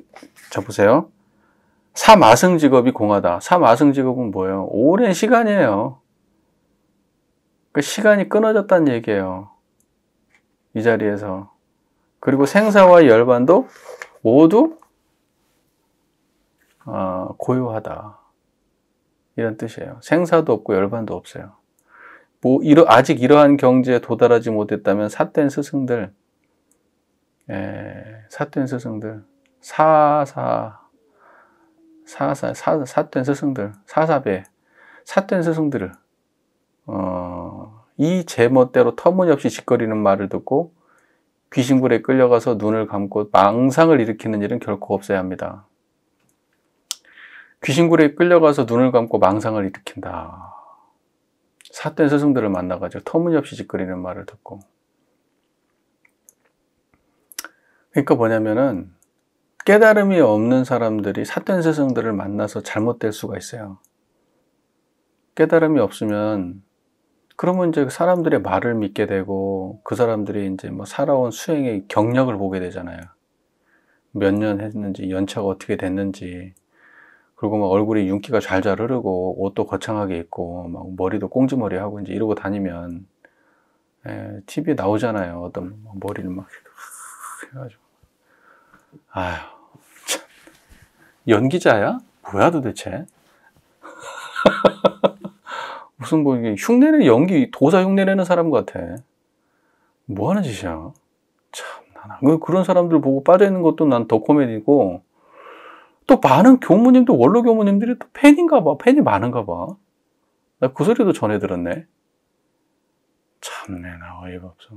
자, 보세요. 삼아승직업이 공하다. 삼아승직업은 뭐예요? 오랜 시간이에요. 그 시간이 끊어졌다는 얘기예요. 이 자리에서. 그리고 생사와 열반도 모두 고요하다. 이런 뜻이에요. 생사도 없고 열반도 없어요. 아직 이러한 경지에 도달하지 못했다면 삿된 스승들, 삿된 스승들, 삿된 스승들, 사사배, 삿된 스승들을 이 제멋대로 터무니없이 짓거리는 말을 듣고 귀신굴에 끌려가서 눈을 감고 망상을 일으키는 일은 결코 없어야 합니다. 귀신굴에 끌려가서 눈을 감고 망상을 일으킨다. 삿된 스승들을 만나가지고 터무니없이 짓거리는 말을 듣고. 그러니까 뭐냐면은 깨달음이 없는 사람들이 삿된 스승들을 만나서 잘못될 수가 있어요. 깨달음이 없으면 그러면 이제 사람들의 말을 믿게 되고 그 사람들이 이제 뭐 살아온 수행의 경력을 보게 되잖아요. 몇 년 했는지, 연차가 어떻게 됐는지, 그리고 막 얼굴에 윤기가 잘잘 흐르고 옷도 거창하게 입고 막 머리도 꽁지머리 하고 이제 이러고 다니면 TV에 나오잖아요. 어떤 머리를 막 해가지고 아휴 참. 연기자야? 뭐야 도대체? 무슨 뭐 이게 흉내내는 연기 도사 흉내내는 사람 같아. 뭐 하는 짓이야? 참 그런 사람들 보고 빠져있는 것도 난 더 코미디고 또 많은 교무님도 원로 교무님들이 또 팬인가 봐. 팬이 많은가 봐. 나 그 소리도 전해 들었네. 참내 나 어이가 없어.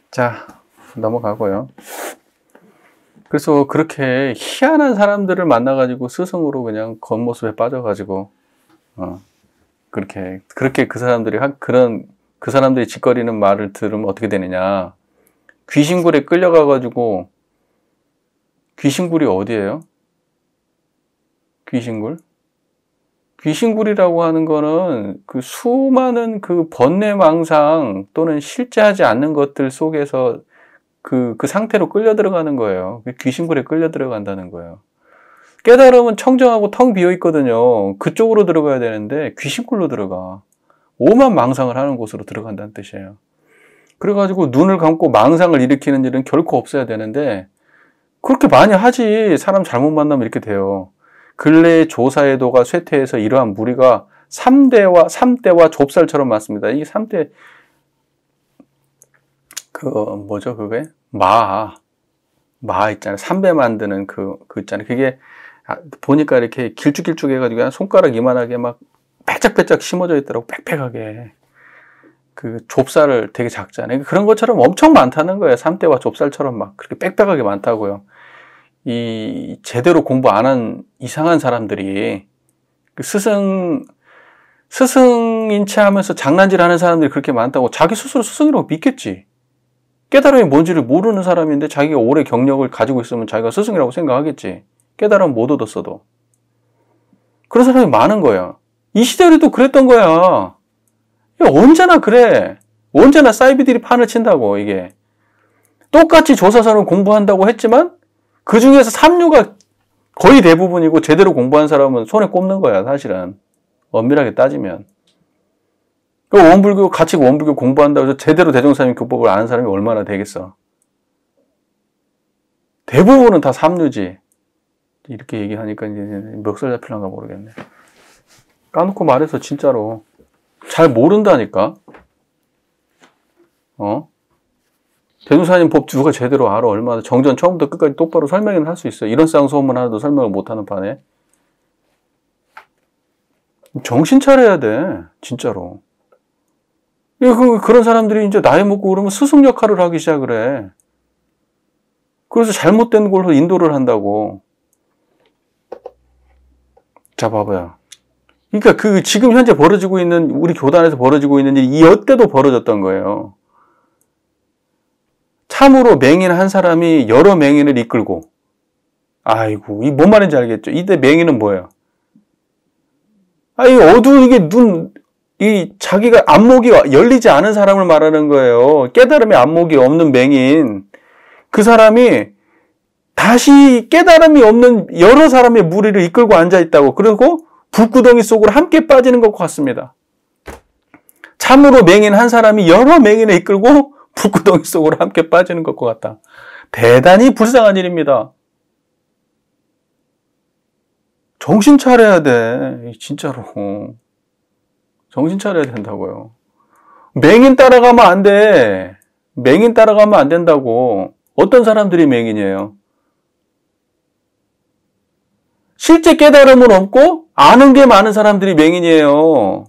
자, 넘어가고요. 그래서 그렇게 희한한 사람들을 만나가지고 스승으로 그냥 겉모습에 빠져가지고 그렇게 그 사람들이 그 사람들이 짓거리는 말을 들으면 어떻게 되느냐? 귀신굴에 끌려가가지고 귀신굴이 어디예요? 귀신굴? 귀신굴이라고 하는 거는 그 수많은 그 번뇌망상 또는 실제하지 않는 것들 속에서 그 상태로 끌려 들어가는 거예요. 귀신굴에 끌려 들어간다는 거예요. 깨달음은 청정하고 텅 비어 있거든요. 그쪽으로 들어가야 되는데 귀신굴로 들어가. 오만 망상을 하는 곳으로 들어간다는 뜻이에요. 그래가지고 눈을 감고 망상을 일으키는 일은 결코 없어야 되는데 그렇게 많이 하지. 사람 잘못 만나면 이렇게 돼요. 근래 조사에도가 쇠퇴해서 이러한 무리가 3대와 좁쌀처럼 많습니다. 이 3대 뭐죠 그게? 마 있잖아요. 삼배 만드는 그 있잖아요. 그게 보니까 이렇게 길쭉길쭉 해가지고 그냥 손가락 이만하게 막 빼짝빼짝 심어져 있더라고. 빽빽하게. 그 좁쌀을 되게 작잖아요. 그런 것처럼 엄청 많다는 거예요. 3대와 좁쌀처럼 막 그렇게 빽빽하게 많다고요. 이 제대로 공부 안 한 이상한 사람들이 그 스승인 체 하면서 장난질 하는 사람들이 그렇게 많다고 자기 스스로 스승이라고 믿겠지. 깨달음이 뭔지를 모르는 사람인데 자기가 오래 경력을 가지고 있으면 자기가 스승이라고 생각하겠지. 깨달음 못 얻었어도. 그런 사람이 많은 거야. 이 시대에도 그랬던 거야. 언제나 그래. 언제나 사이비들이 판을 친다고 이게. 똑같이 조사서는 공부한다고 했지만 그 중에서 삼류가 거의 대부분이고 제대로 공부한 사람은 손에 꼽는 거야 사실은. 엄밀하게 따지면. 원불교 같이 원불교 공부한다고 해서 제대로 대종사님 교법을 아는 사람이 얼마나 되겠어. 대부분은 다 삼류지. 이렇게 얘기하니까 이제 멱살 잡힐란가 모르겠네. 까놓고 말해서 진짜로 잘 모른다니까. 대종사님 법 누가 제대로 알아. 얼마나 정전 처음부터 끝까지 똑바로 설명을 할 수 있어. 이런 쌍소문 하나도 설명을 못하는 판에. 정신 차려야 돼. 진짜로. 그런 사람들이 이제 나이 먹고 그러면 스승 역할을 하기 시작을 해. 그래서 잘못된 걸로 인도를 한다고. 자, 봐봐요. 그러니까 지금 현재 벌어지고 있는, 우리 교단에서 벌어지고 있는 일이 이때도 벌어졌던 거예요. 참으로 맹인 한 사람이 여러 맹인을 이끌고, 아이고, 이 뭔 말인지 알겠죠? 이때 맹인은 뭐예요? 자기가 안목이 열리지 않은 사람을 말하는 거예요. 깨달음의 안목이 없는 맹인. 그 사람이 다시 깨달음이 없는 여러 사람의 무리를 이끌고 앉아있다고. 그리고 불구덩이 속으로 함께 빠지는 것과 같습니다. 참으로 맹인 한 사람이 여러 맹인을 이끌고 불구덩이 속으로 함께 빠지는 것과 같다. 대단히 불쌍한 일입니다. 정신 차려야 돼. 진짜로. 정신 차려야 된다고요. 맹인 따라가면 안 돼. 맹인 따라가면 안 된다고. 어떤 사람들이 맹인이에요? 실제 깨달음은 없고 아는 게 많은 사람들이 맹인이에요.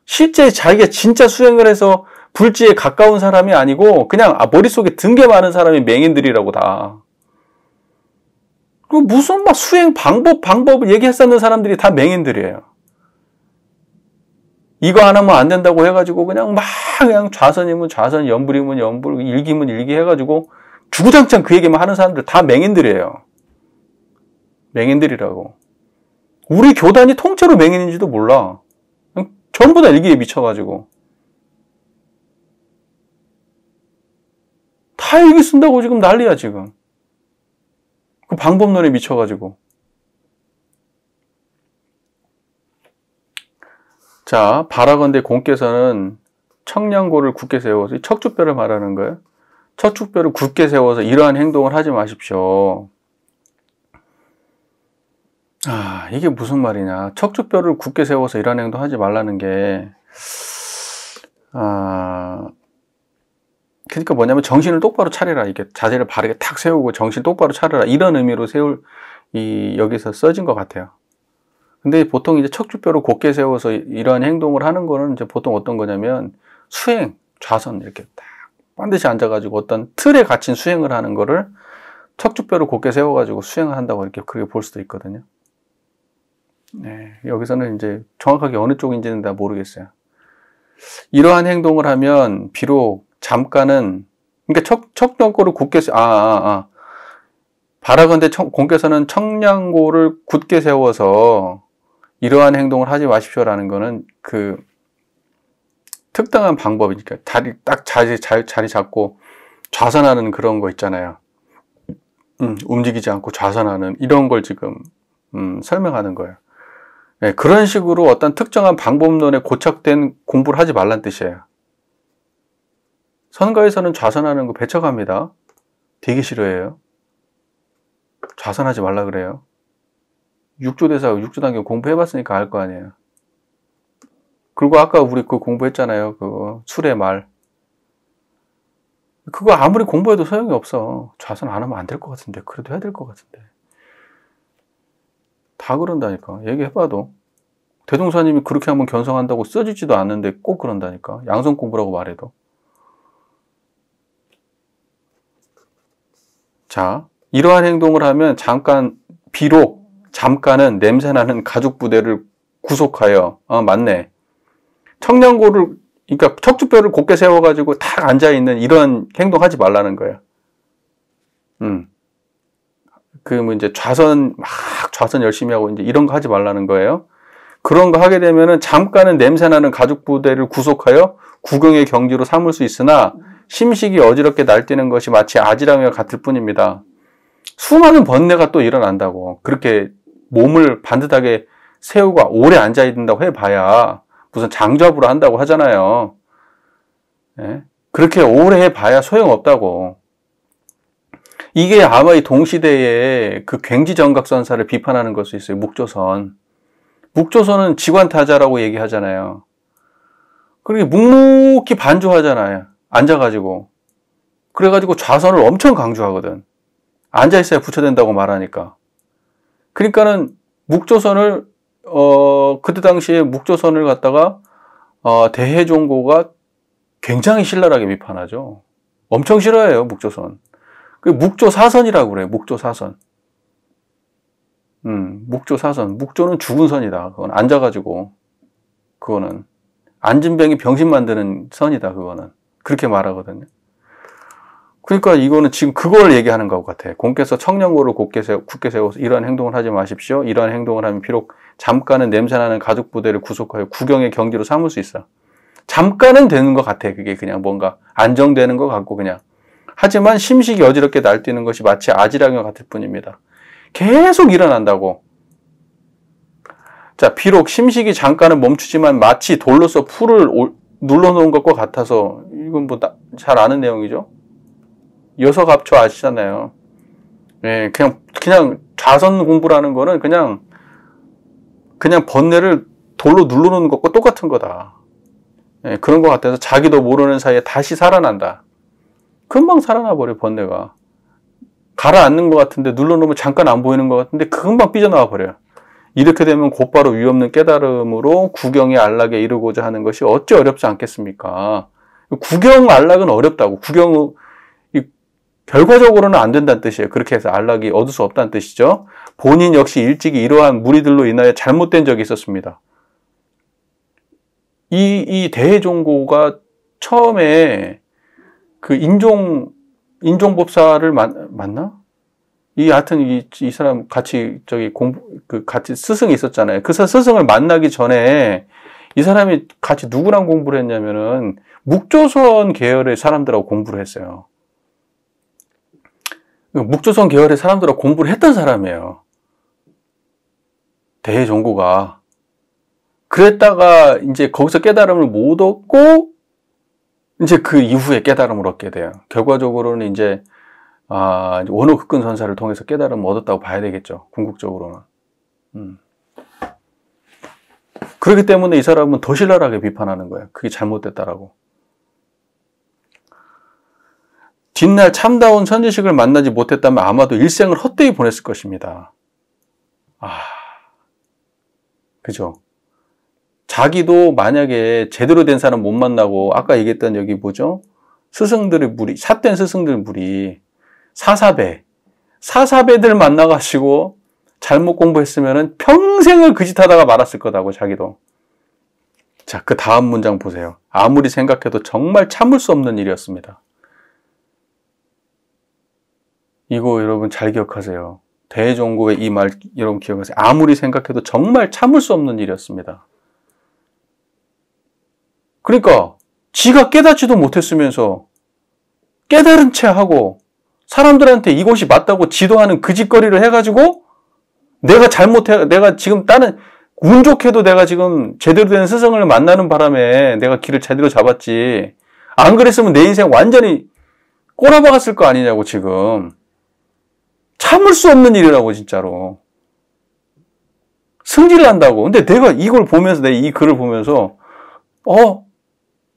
실제 자기가 진짜 수행을 해서 불지에 가까운 사람이 아니고 그냥 머릿속에 든 게 많은 사람이 맹인들이라고 다. 그리고 무슨 막 수행 방법을 얘기했었는 사람들이 다 맹인들이에요. 이거 안 하면 안 된다고 해가지고 그냥 좌선이면 좌선, 연불이면 연불, 일기면 일기 해가지고 주구장창 그 얘기만 하는 사람들 다 맹인들이에요. 맹인들이라고. 우리 교단이 통째로 맹인인지도 몰라. 전부 다 일기에 미쳐가지고. 다 일기 쓴다고 지금 난리야 지금. 그 방법론에 미쳐가지고. 자, 바라건대 공께서는 청량고를 굳게 세워서 척추뼈를 말하는 거예요. 척추뼈를 굳게 세워서 이러한 행동을 하지 마십시오. 이게 무슨 말이냐. 척추뼈를 굳게 세워서 이러한 행동 하지 말라는 게 그러니까 뭐냐면 정신을 똑바로 차려라. 이게 자세를 바르게 탁 세우고 정신 똑바로 차려라. 이런 의미로 여기서 써진 것 같아요. 근데 보통 이제 척추뼈를 곧게 세워서 이러한 행동을 하는 거는 이제 보통 어떤 거냐면 수행, 좌선 이렇게 딱 반드시 앉아가지고 어떤 틀에 갇힌 수행을 하는 거를 척추뼈를 곧게 세워가지고 수행을 한다고 이렇게 그렇게 볼 수도 있거든요. 네, 여기서는 이제 정확하게 어느 쪽인지는 다 모르겠어요. 이러한 행동을 하면 비록 잠깐은 그러니까 척량고를 굳게 바라건대 공께서는 청량고를 굳게 세워서 이러한 행동을 하지 마십시오라는 거는 그 특정한 방법이니까 자리 잡고 좌선하는 그런 거 있잖아요. 움직이지 않고 좌선하는 이런 걸 지금 설명하는 거예요. 네, 그런 식으로 어떤 특정한 방법론에 고착된 공부를 하지 말란 뜻이에요. 선거에서는 좌선하는 거 배척합니다. 되게 싫어해요. 좌선하지 말라 그래요. 육조대사, 육조단경 공부해봤으니까 알 거 아니에요. 그리고 아까 우리 그 공부했잖아요. 그 술의 말. 그거 아무리 공부해도 소용이 없어. 좌선 안 하면 안 될 것 같은데. 그래도 해야 될 것 같은데. 다 그런다니까. 얘기해봐도. 대종사님이 그렇게 하면 견성한다고 써지지도 않는데 꼭 그런다니까. 양성 공부라고 말해도. 자, 이러한 행동을 하면 비록 잠깐은 냄새나는 가죽 부대를 구속하여, 맞네. 청량고를, 그러니까 척추뼈를 곧게 세워가지고 탁 앉아있는 이런 행동하지 말라는 거예요. 뭐 이제 좌선 열심히 하고 이제 이런 거 하지 말라는 거예요. 그런 거 하게 되면은 잠깐은 냄새나는 가죽 부대를 구속하여 구경의 경지로 삼을 수 있으나 심식이 어지럽게 날뛰는 것이 마치 아지랑이와 같을 뿐입니다. 수많은 번뇌가 또 일어난다고. 그렇게 몸을 반듯하게 세우고 오래 앉아있는다고 해봐야 무슨 장좌부를 한다고 하잖아요. 예? 그렇게 오래 해봐야 소용없다고. 이게 아마 이 동시대에 그 괭지정각선사를 비판하는 걸 수 있어요. 묵조선. 묵조선은 지관타자라고 얘기하잖아요. 그렇게 묵묵히 반주하잖아요. 앉아가지고. 그래가지고 좌선을 엄청 강조하거든. 앉아있어야 부처된다고 말하니까. 그러니까는 묵조선을 그때 당시에 묵조선을 갖다가 대해종고가 굉장히 신랄하게 비판하죠. 엄청 싫어해요, 묵조선. 그 묵조사선이라고 그래요. 묵조사선. 묵조사선. 묵조는 죽은 선이다. 그건 앉아가지고 그거는 앉은 병이 병신 만드는 선이다. 그거는 그렇게 말하거든요. 그러니까 이거는 지금 그걸 얘기하는 것 같아. 공께서 청량고를 굳게 세워서 이러한 행동을 하지 마십시오. 이러한 행동을 하면 비록 잠깐은 냄새나는 가죽 부대를 구속하여 구경의 경지로 삼을 수 있어. 잠깐은 되는 것 같아. 그게 그냥 뭔가 안정되는 것 같고 그냥. 하지만 심식이 어지럽게 날뛰는 것이 마치 아지랑이와 같을 뿐입니다. 계속 일어난다고. 자, 비록 심식이 잠깐은 멈추지만 마치 돌로서 풀을 눌러놓은 것과 같아서 이건 뭐 잘 아는 내용이죠. 여서갑초 아시잖아요. 예, 그냥 좌선 공부라는 거는 그냥 번뇌를 돌로 눌러놓는 것과 똑같은 거다. 예, 그런 것 같아서 자기도 모르는 사이에 다시 살아난다. 금방 살아나 버려, 번뇌가. 가라앉는 것 같은데 눌러놓으면 잠깐 안 보이는 것 같은데 금방 삐져나와 버려요. 이렇게 되면 곧바로 위없는 깨달음으로 구경의 안락에 이르고자 하는 것이 어찌 어렵지 않겠습니까? 구경 안락은 어렵다고. 결과적으로는 안 된다는 뜻이에요. 그렇게 해서 안락이 얻을 수 없다는 뜻이죠. 본인 역시 일찍이 이러한 무리들로 인하여 잘못된 적이 있었습니다. 이 대해종고가 처음에 그 인종법사를 맞나? 하여튼 이 사람 같이 같이 스승이 있었잖아요. 그 스승을 만나기 전에 이 사람이 같이 누구랑 공부를 했냐면은 묵조선 계열의 사람들하고 공부를 했어요. 묵조선 계열의 사람들하고 공부를 했던 사람이에요. 대해종고가. 그랬다가 이제 거기서 깨달음을 못 얻고 이제 그 이후에 깨달음을 얻게 돼요. 결과적으로는 이제 원호극근 선사를 통해서 깨달음을 얻었다고 봐야 되겠죠. 궁극적으로는. 그렇기 때문에 이 사람은 더 신랄하게 비판하는 거예요. 그게 잘못됐다라고. 뒷날 참다운 선지식을 만나지 못했다면 아마도 일생을 헛되이 보냈을 것입니다. 그죠? 자기도 만약에 제대로 된 사람 못 만나고 아까 얘기했던 여기 뭐죠? 스승들의 무리, 삿된 스승들 무리, 사사배들 만나가지고 잘못 공부했으면 평생을 그 짓 하다가 말았을 거다고 자기도. 자, 그 다음 문장 보세요. 아무리 생각해도 정말 참을 수 없는 일이었습니다. 이거 여러분 잘 기억하세요. 대종고의 이 말 여러분 기억하세요? 아무리 생각해도 정말 참을 수 없는 일이었습니다. 그러니까 지가 깨닫지도 못했으면서 깨달은 채 하고 사람들한테 이것이 맞다고 지도하는 그 짓거리를 해가지고 내가 지금 운 좋게도 내가 지금 제대로 된 스승을 만나는 바람에 내가 길을 제대로 잡았지. 안 그랬으면 내 인생 완전히 꼬라박았을 거 아니냐고 지금. 참을 수 없는 일이라고 진짜로. 승질을 한다고. 근데 내가 이걸 보면서 내 이 글을 보면서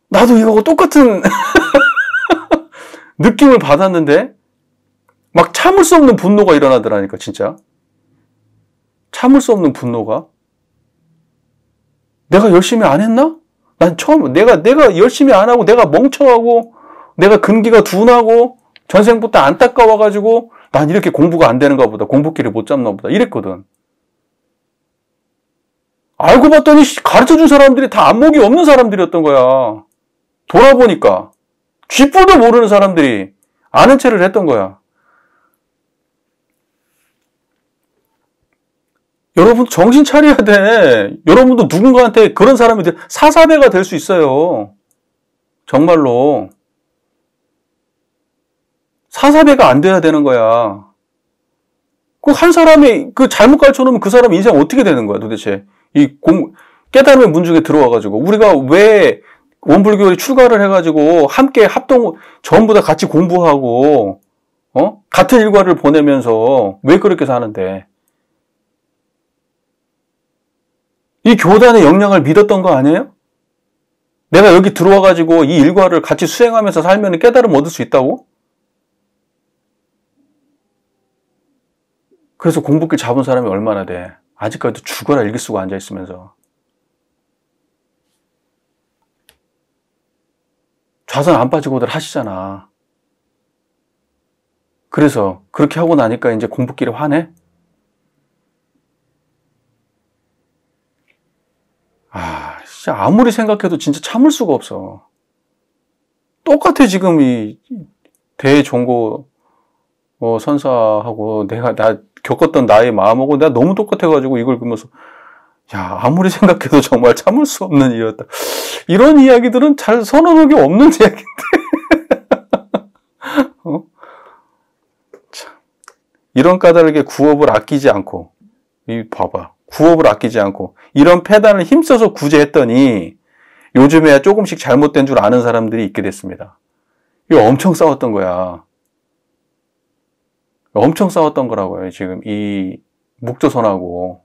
나도 이거하고 똑같은 느낌을 받았는데 막 참을 수 없는 분노가 일어나더라니까 진짜. 참을 수 없는 분노가. 내가 열심히 안 했나? 난 내가 열심히 안 하고 내가 멍청하고 내가 근기가 둔하고 전생부터 안타까워가지고 난 이렇게 공부가 안 되는가 보다. 공부길을 못 잡나 보다. 이랬거든. 알고 봤더니 가르쳐준 사람들이 다 안목이 없는 사람들이었던 거야. 돌아보니까. 쥐뿔도 모르는 사람들이 아는 체를 했던 거야. 여러분 정신 차려야 돼. 여러분도 누군가한테 그런 사람이 사사배가 될 수 있어요. 정말로. 사사배가 안 돼야 되는 거야. 한 사람이 잘못 가르쳐 놓으면 그 사람 인생 어떻게 되는 거야 도대체. 깨달음의 문 중에 들어와가지고 우리가 왜 원불교에 출가를 해가지고 함께 전부 다 같이 공부하고 같은 일과를 보내면서 왜 그렇게 사는데. 이 교단의 역량을 믿었던 거 아니에요? 내가 여기 들어와가지고 이 일과를 같이 수행하면서 살면 깨달음 얻을 수 있다고? 그래서 공부길 잡은 사람이 얼마나 돼? 아직까지도 죽어라 일기 쓰고 앉아있으면서. 좌선 안 빠지고들 하시잖아. 그래서 그렇게 하고 나니까 이제 공부길에 화내? 진짜 아무리 생각해도 진짜 참을 수가 없어. 똑같아 지금 이 대종고 선사하고 나 겪었던 나의 마음하고 내가 너무 똑같아가지고 이걸 보면서 야 아무리 생각해도 정말 참을 수 없는 일이었다. 이런 이야기들은 잘 선언하기 없는 이야기인데. 참. 이런 까닭에 구업을 아끼지 않고 봐봐. 구업을 아끼지 않고 이런 패단을 힘써서 구제했더니 요즘에야 조금씩 잘못된 줄 아는 사람들이 있게 됐습니다. 이거 엄청 싸웠던 거야. 엄청 싸웠던 거라고요. 지금 이 묵조선하고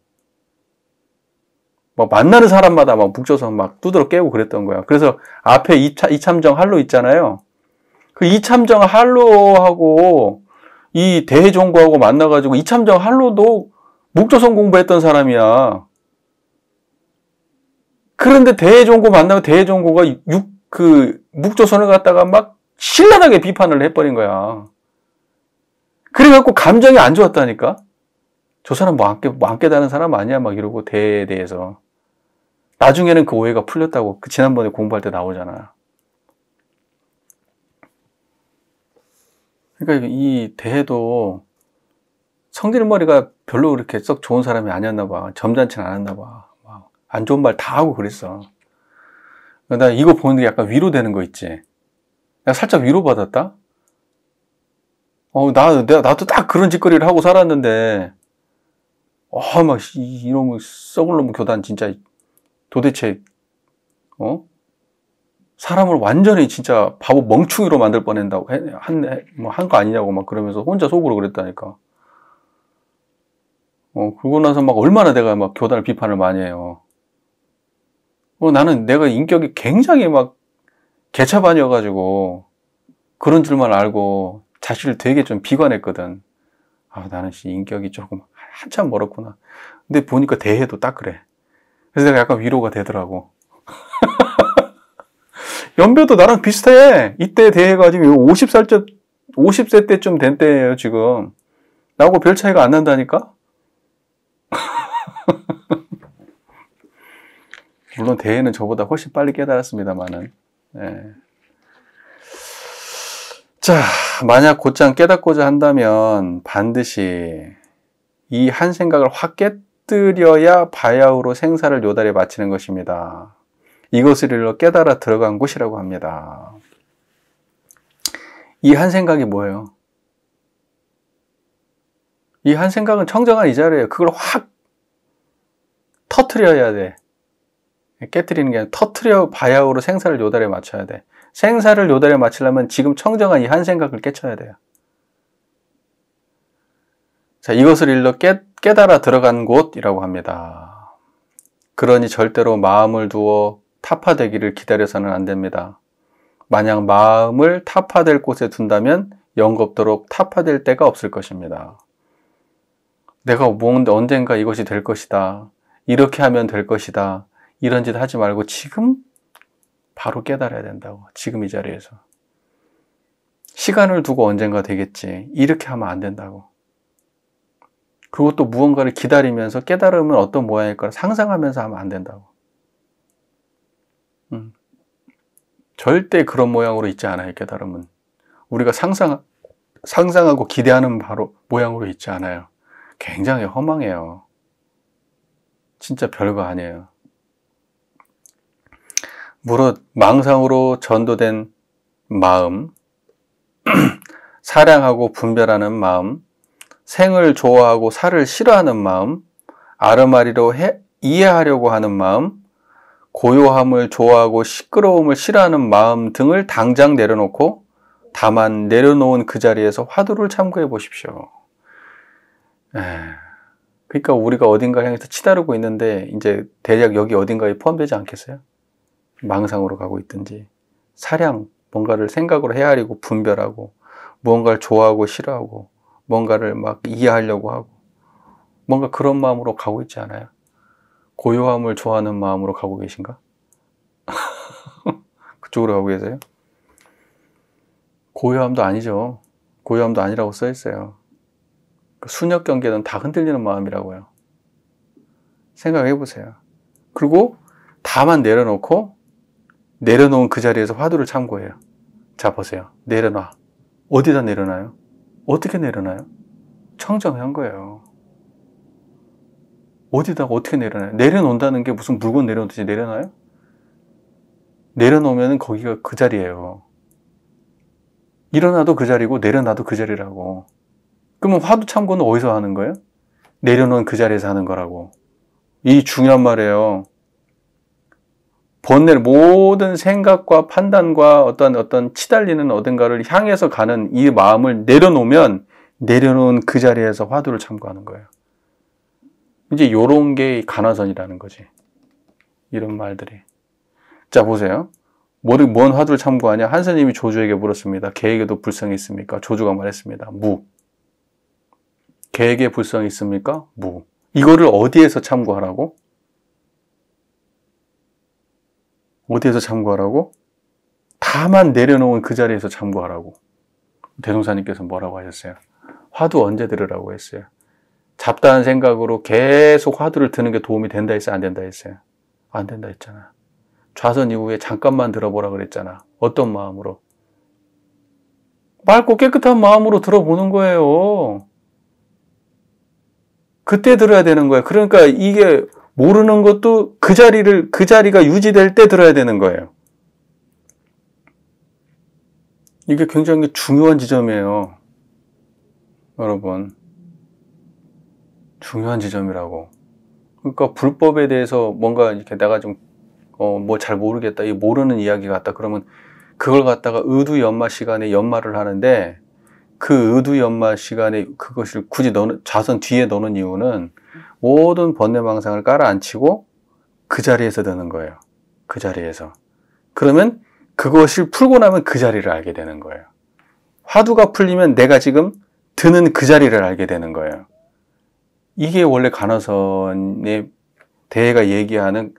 막 만나는 사람마다 막 묵조선 막 두드러 깨고 그랬던 거야. 그래서 앞에 이참정 할로 있잖아요. 그 이참정 할로하고 이 대종고하고 만나가지고 이참정 할로도 묵조선 공부했던 사람이야. 그런데 대종고 만나고 대종고가 묵조선을 갖다가 막 신랄하게 비판을 해버린 거야. 그래갖고 감정이 안 좋았다니까? 저 사람 안 깨닫는 사람 아니야? 막 이러고 대에 대해서. 나중에는 그 오해가 풀렸다고 지난번에 공부할 때 나오잖아. 그러니까 이 대도 성질머리가 별로 그렇게 썩 좋은 사람이 아니었나 봐. 점잖지는 않았나 봐. 안 좋은 말 다 하고 그랬어. 나 이거 보는데 약간 위로되는 거 있지. 내가 살짝 위로받았다? 나도 딱 그런 짓거리를 하고 살았는데, 막, 이놈의 썩을 놈의 교단, 진짜, 도대체, 사람을 완전히 진짜 바보 멍충이로 만들 뻔한다고, 한 거 아니냐고 막 그러면서 혼자 속으로 그랬다니까. 그러고 나서 막 얼마나 내가 막 교단을 비판을 많이 해요. 나는 내가 인격이 굉장히 막 개차반이어가지고, 그런 줄만 알고, 자신을 되게 좀 비관했거든. 나는 인격이 조금 한참 멀었구나. 근데 보니까 대해도 딱 그래. 그래서 내가 약간 위로가 되더라고. 연배도 나랑 비슷해. 이때 대해가 지금 50세 때쯤 된 때예요, 지금. 나하고 별 차이가 안 난다니까? 물론 대해는 저보다 훨씬 빨리 깨달았습니다만은. 예. 자, 만약 곧장 깨닫고자 한다면 반드시 이 한 생각을 확 깨뜨려야 바야흐로 생사를 요달에 마치는 것입니다. 이것을 일러 깨달아 들어간 곳이라고 합니다. 이 한 생각이 뭐예요? 이 한 생각은 청정한 이 자리예요. 그걸 확 터트려야 돼. 깨뜨리는 게 아니라 터트려 바야흐로 생사를 요달에 맞춰야 돼. 생사를 요달에 맞추려면 지금 청정한 이 한 생각을 깨쳐야 돼요. 자, 이것을 일러 깨달아 들어간 곳이라고 합니다. 그러니 절대로 마음을 두어 타파되기를 기다려서는 안 됩니다. 만약 마음을 타파될 곳에 둔다면 영겁도록 타파될 때가 없을 것입니다. 내가 언젠가 이것이 될 것이다. 이렇게 하면 될 것이다. 이런 짓 하지 말고 지금 바로 깨달아야 된다고. 지금 이 자리에서. 시간을 두고 언젠가 되겠지. 이렇게 하면 안 된다고. 그리고 또 무언가를 기다리면서 깨달으면 어떤 모양일 거라 상상하면서 하면 안 된다고. 절대 그런 모양으로 있지 않아요. 깨달음은. 우리가 상상하고 기대하는 바로 모양으로 있지 않아요. 굉장히 허망해요. 진짜 별거 아니에요. 무릇 망상으로 전도된 마음, 사량하고 분별하는 마음, 생을 좋아하고 살을 싫어하는 마음, 아르마리로 이해하려고 하는 마음, 고요함을 좋아하고 시끄러움을 싫어하는 마음 등을 당장 내려놓고 다만 내려놓은 그 자리에서 화두를 참고해 보십시오. 그러니까 우리가 어딘가 향해서 치다르고 있는데 이제 대략 여기 어딘가에 포함되지 않겠어요? 망상으로 가고 있든지 사량, 뭔가를 생각으로 헤아리고 분별하고 무언가를 좋아하고 싫어하고 뭔가를 막 이해하려고 하고 뭔가 그런 마음으로 가고 있지 않아요? 고요함을 좋아하는 마음으로 가고 계신가? 그쪽으로 가고 계세요? 고요함도 아니죠. 고요함도 아니라고 써 있어요. 순역 경계는 다 흔들리는 마음이라고요. 생각해 보세요. 그리고 다만 내려놓고 내려놓은 그 자리에서 화두를 참고해요. 자, 보세요. 내려놔. 어디다 내려놔요? 어떻게 내려놔요? 청정한 거예요. 어디다가 어떻게 내려놔요? 내려놓는다는 게 무슨 물건 내려놓듯이 내려놔요? 내려놓으면 거기가 그 자리예요. 일어나도 그 자리고 내려놔도 그 자리라고. 그러면 화두 참고는 어디서 하는 거예요? 내려놓은 그 자리에서 하는 거라고. 이 중요한 말이에요. 번뇌를 모든 생각과 판단과 어떤 치달리는 어딘가를 향해서 가는 이 마음을 내려놓으면 내려놓은 그 자리에서 화두를 참고하는 거예요. 이제 요런 게 가나선이라는 거지. 이런 말들이. 자, 보세요. 뭔 화두를 참고하냐? 한 스님이 조주에게 물었습니다. 개에게도 불성이 있습니까? 조주가 말했습니다. 무. 개에게 불성이 있습니까? 무. 이거를 어디에서 참고하라고? 어디에서 참고하라고? 다만 내려놓은 그 자리에서 참고하라고. 대종사님께서 뭐라고 하셨어요? 화두 언제 들으라고 했어요? 잡다한 생각으로 계속 화두를 드는 게 도움이 된다 했어요? 안 된다 했어요? 안 된다 했잖아. 좌선 이후에 잠깐만 들어보라 그랬잖아. 어떤 마음으로? 맑고 깨끗한 마음으로 들어보는 거예요. 그때 들어야 되는 거예요. 그러니까 이게 모르는 것도 그 자리가 유지될 때 들어야 되는 거예요. 이게 굉장히 중요한 지점이에요. 여러분. 중요한 지점이라고. 그러니까 불법에 대해서 뭔가 이렇게 내가 좀, 뭐 잘 모르겠다. 이 모르는 이야기 같다. 그러면 그걸 갖다가 의두연마 시간에 연마를 하는데 그 의두연마 시간에 그것을 굳이 좌선 뒤에 넣는 이유는 모든 번뇌망상을 깔아앉히고 그 자리에서 드는 거예요. 그 자리에서. 그러면 그것을 풀고 나면 그 자리를 알게 되는 거예요. 화두가 풀리면 내가 지금 드는 그 자리를 알게 되는 거예요. 이게 원래 간화선의 대해가 얘기하는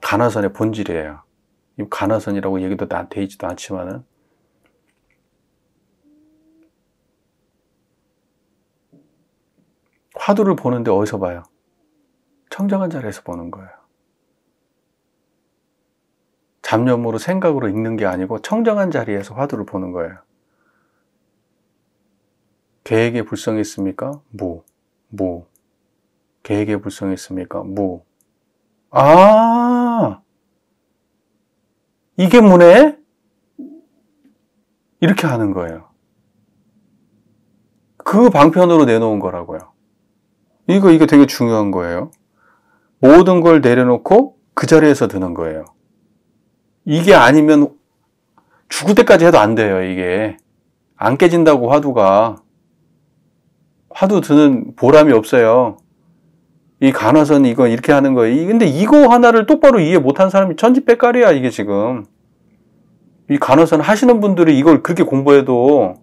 간화선의 본질이에요. 이 간화선이라고 얘기도 돼 있지도 않지만은 화두를 보는데 어디서 봐요? 청정한 자리에서 보는 거예요. 잡념으로 생각으로 읽는 게 아니고 청정한 자리에서 화두를 보는 거예요. 개에게 불성이 있습니까? 무. 무. 계획에 불성했습니까? 무. 아, 이게 무네? 이렇게 하는 거예요. 그 방편으로 내놓은 거라고요. 이거 되게 중요한 거예요. 모든 걸 내려놓고 그 자리에서 드는 거예요. 이게 아니면 죽을 때까지 해도 안 돼요, 이게. 안 깨진다고 화두가. 화두 드는 보람이 없어요. 이 간화선 이거 이렇게 하는 거예요. 근데 이거 하나를 똑바로 이해 못한 사람이 천지백갈이야, 이게 지금. 이 간화선 하시는 분들이 이걸 그렇게 공부해도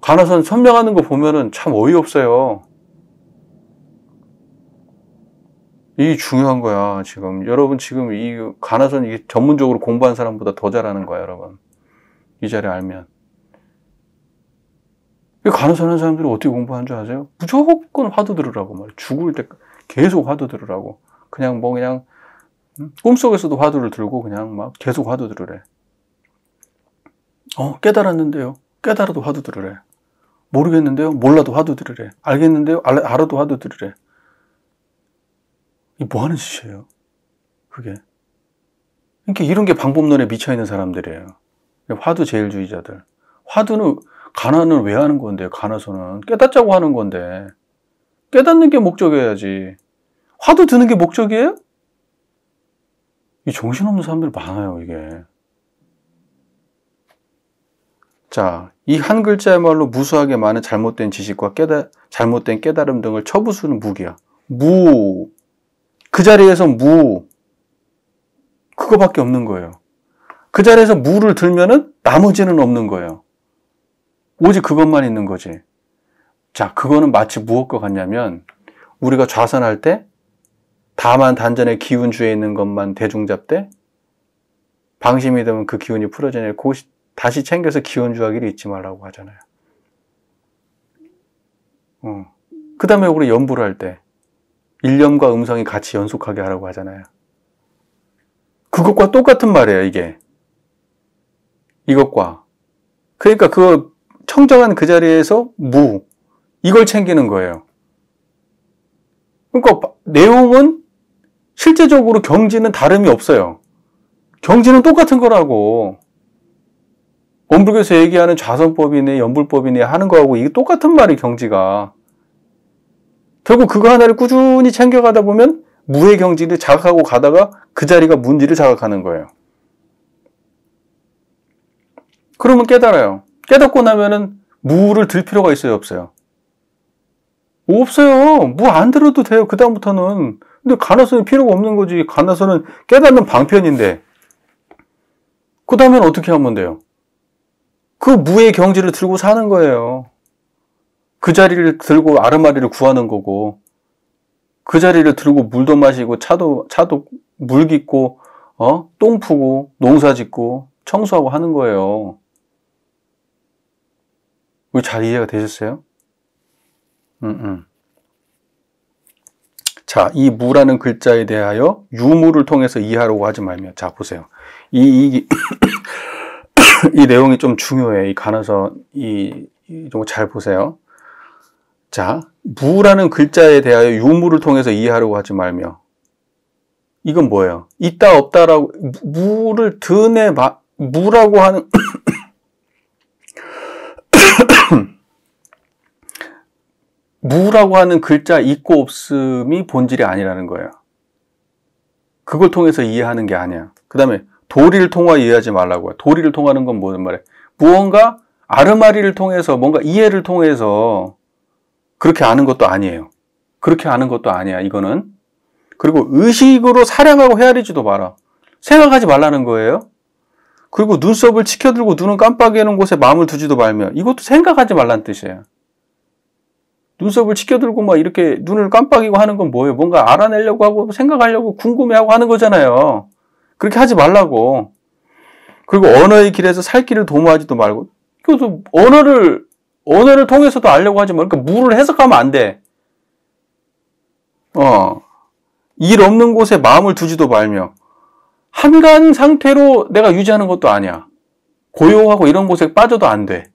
간화선 선명하는 거 보면은 참 어이없어요. 이게 중요한 거야, 지금. 여러분, 지금 이 간화선 이게 전문적으로 공부한 사람보다 더 잘하는 거야, 여러분. 이 자리 알면. 이 간호사 하는 사람들이 어떻게 공부하는 줄 아세요? 무조건 화두 들으라고 말이에요. 죽을 때 계속 화두 들으라고. 그냥 꿈속에서도 화두를 들고 그냥 막 계속 화두 들으래. 깨달았는데요. 깨달아도 화두 들으래. 모르겠는데요. 몰라도 화두 들으래. 알겠는데요. 알아도 화두 들으래. 이게 뭐 하는 짓이에요? 그게. 그러니까 이런 게 방법론에 미쳐있는 사람들이에요. 화두 제일주의자들. 간화는 왜 하는 건데요? 간화선은 깨닫자고 하는 건데 깨닫는 게 목적이어야지. 화두 드는 게 목적이에요? 이 정신없는 사람들 많아요, 이게. 자, 이 한 글자야말로 무수하게 많은 잘못된 지식과 잘못된 깨달음 등을 쳐부수는 무기야. 무. 그 자리에서 무. 그거밖에 없는 거예요. 그 자리에서 무를 들면은 나머지는 없는 거예요. 오직 그것만 있는 거지. 자, 그거는 마치 무엇과 같냐면 우리가 좌선할 때 다만 단전에 기운 주에 있는 것만 대중 잡되 방심이 되면 그 기운이 풀어지냐. 다시 챙겨서 기운주하기를 잊지 말라고 하잖아요. 그 다음에 우리 연부를 할 때 일념과 음성이 같이 연속하게 하라고 하잖아요. 그것과 똑같은 말이에요, 이게. 이것과. 그러니까 그 청정한 그 자리에서 무. 이걸 챙기는 거예요. 그러니까 내용은 실제적으로 경지는 다름이 없어요. 경지는 똑같은 거라고. 원불교에서 얘기하는 좌선법이네, 연불법이네 하는 거하고 이게 똑같은 말이 경지가. 결국 그거 하나를 꾸준히 챙겨가다 보면 무의 경지를 자각하고 가다가 그 자리가 문지를 자각하는 거예요. 그러면 깨달아요. 깨닫고 나면은 무를 들 필요가 있어요, 없어요? 없어요. 무 안 들어도 돼요, 그 다음부터는. 근데 간화선이 필요가 없는 거지. 간화선은 깨닫는 방편인데. 그 다음엔 어떻게 하면 돼요? 그 무의 경지를 들고 사는 거예요. 그 자리를 들고 아르마리를 구하는 거고, 그 자리를 들고 물도 마시고 차도 물 깃고 똥 푸고 농사 짓고 청소하고 하는 거예요. 잘 이해가 되셨어요? 자, 이 무라는 글자에 대하여 유무를 통해서 이해하려고 하지 말며. 자, 보세요. 이 내용이 좀 중요해. 이 간화서 좀 잘 보세요. 자, 무라는 글자에 대하여 유무를 통해서 이해하려고 하지 말며. 이건 뭐예요? 있다 없다라고 무를 무라고 하는 무라고 하는 글자 있고 없음이 본질이 아니라는 거예요. 그걸 통해서 이해하는 게 아니야. 그 다음에 도리를 통하 이해하지 말라고요. 도리를 통하는 건 뭐란 말이에요? 무언가 아르마리를 통해서 뭔가 이해를 통해서 그렇게 아는 것도 아니에요. 그렇게 아는 것도 아니야, 이거는. 그리고 의식으로 사량하고 헤아리지도 마라. 생각하지 말라는 거예요. 그리고 눈썹을 치켜들고 눈은 깜빡이는 곳에 마음을 두지도 말며. 이것도 생각하지 말라는 뜻이에요. 눈썹을 치켜들고 막 이렇게 눈을 깜빡이고 하는 건 뭐예요? 뭔가 알아내려고 하고 생각하려고 궁금해하고 하는 거잖아요. 그렇게 하지 말라고. 그리고 언어의 길에서 살 길을 도모하지도 말고. 그래서 언어를 통해서도 알려고 하지 말고. 그러니까 무를 해석하면 안 돼. 일 없는 곳에 마음을 두지도 말며. 한간 상태로 내가 유지하는 것도 아니야. 고요하고 이런 곳에 빠져도 안 돼.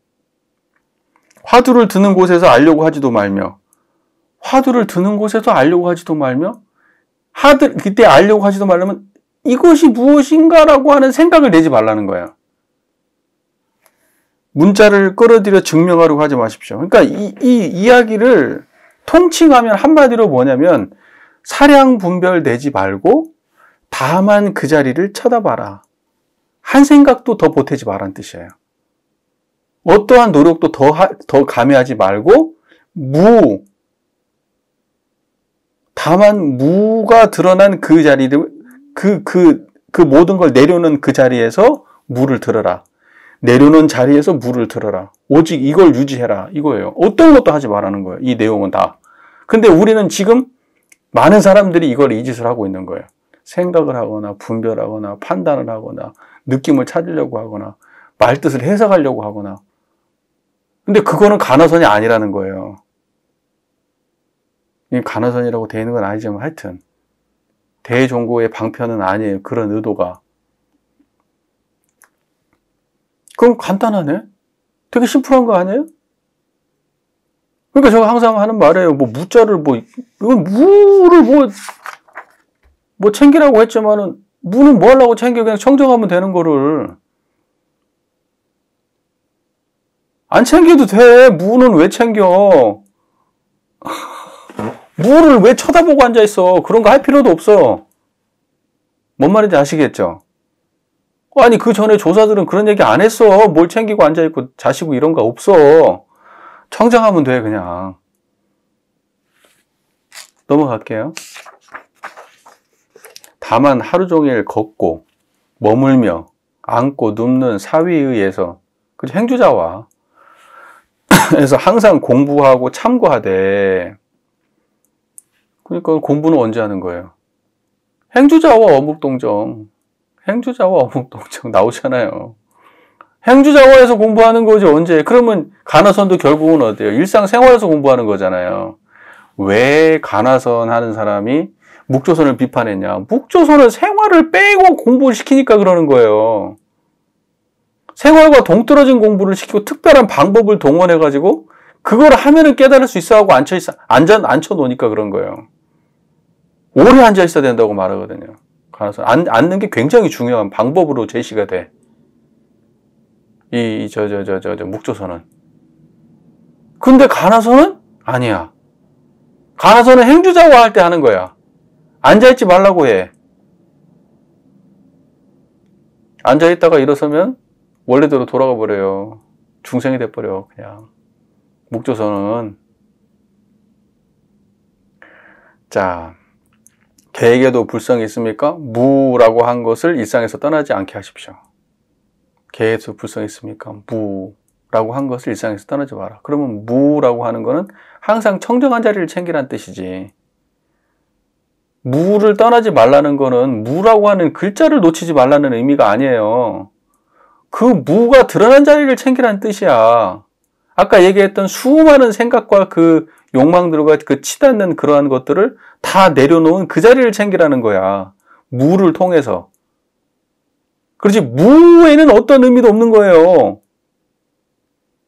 화두를 드는 곳에서 알려고 하지도 말며, 화두를 드는 곳에서 알려고 하지도 말며, 그때 알려고 하지도 말려면 이것이 무엇인가라고 하는 생각을 내지 말라는 거예요. 문자를 끌어들여 증명하려고 하지 마십시오. 그러니까 이 이야기를 통칭하면 한마디로 뭐냐면, 사량 분별 내지 말고 다만 그 자리를 쳐다봐라. 한 생각도 더 보태지 말라는 뜻이에요. 어떠한 노력도 더 감해하지 말고 다만 무가 드러난 그 자리를 그 모든 걸 내려놓은 그 자리에서 무를 들어라. 내려놓은 자리에서 무를 들어라. 오직 이걸 유지해라. 이거예요. 어떤 것도 하지 말라는 거예요. 이 내용은 다. 근데 우리는 지금 많은 사람들이 이걸 이 짓을 하고 있는 거예요. 생각을 하거나 분별하거나 판단을 하거나 느낌을 찾으려고 하거나 말뜻을 해석하려고 하거나. 근데 그거는 간허선이 아니라는 거예요. 이 간허선이라고 되어 있는 건 아니지만 하여튼 대종고의 방편은 아니에요. 그런 의도가. 그럼 간단하네? 되게 심플한 거 아니에요? 그러니까 제가 항상 하는 말이에요. 무자를 이건 무를 챙기라고 했지만은, 무는 뭐 하려고 챙겨? 그냥 청정하면 되는 거를. 안 챙겨도 돼. 무는 왜 챙겨? 무를 왜 쳐다보고 앉아있어? 그런 거 할 필요도 없어. 뭔 말인지 아시겠죠? 아니, 그 전에 조사들은 그런 얘기 안 했어. 뭘 챙기고 앉아있고 자시고 이런 거 없어. 청정하면 돼, 그냥. 넘어갈게요. 다만 하루 종일 걷고, 머물며, 앉고, 눕는 사위에 의해서, 그 행주자와, 그래서 항상 공부하고 참고하되, 그러니까 공부는 언제 하는 거예요? 행주자와 어묵동정. 행주자와 어묵동정 나오잖아요. 행주자와에서 공부하는 거지, 언제? 그러면 간허선도 결국은 어때요? 일상생활에서 공부하는 거잖아요. 왜 간허선 하는 사람이 묵조선을 비판했냐? 묵조선은 생활을 빼고 공부를 시키니까 그러는 거예요. 생활과 동떨어진 공부를 시키고 특별한 방법을 동원해가지고 그걸 하면은 깨달을 수 있어 하고 앉혀놓으니까 그런 거예요. 오래 앉아 있어야 된다고 말하거든요. 간허선. 앉는 게 굉장히 중요한 방법으로 제시가 돼. 묵조선은. 근데 간허선은 아니야. 간허선은 행주자와 할 때 하는 거야. 앉아있지 말라고 해. 앉아있다가 일어서면 원래대로 돌아가 버려요. 중생이 돼버려, 그냥. 묵조선은. 자, 개에게도 불성이 있습니까? 무라고 한 것을 일상에서 떠나지 않게 하십시오. 개에도 불성이 있습니까? 무라고 한 것을 일상에서 떠나지 마라. 그러면 무라고 하는 거는 항상 청정한 자리를 챙기라는 뜻이지. 무를 떠나지 말라는 거는 무라고 하는 글자를 놓치지 말라는 의미가 아니에요. 그 무가 드러난 자리를 챙기라는 뜻이야. 아까 얘기했던 수많은 생각과 그 욕망들과 그 치닫는 그러한 것들을 다 내려놓은 그 자리를 챙기라는 거야. 무를 통해서. 그렇지, 무에는 어떤 의미도 없는 거예요.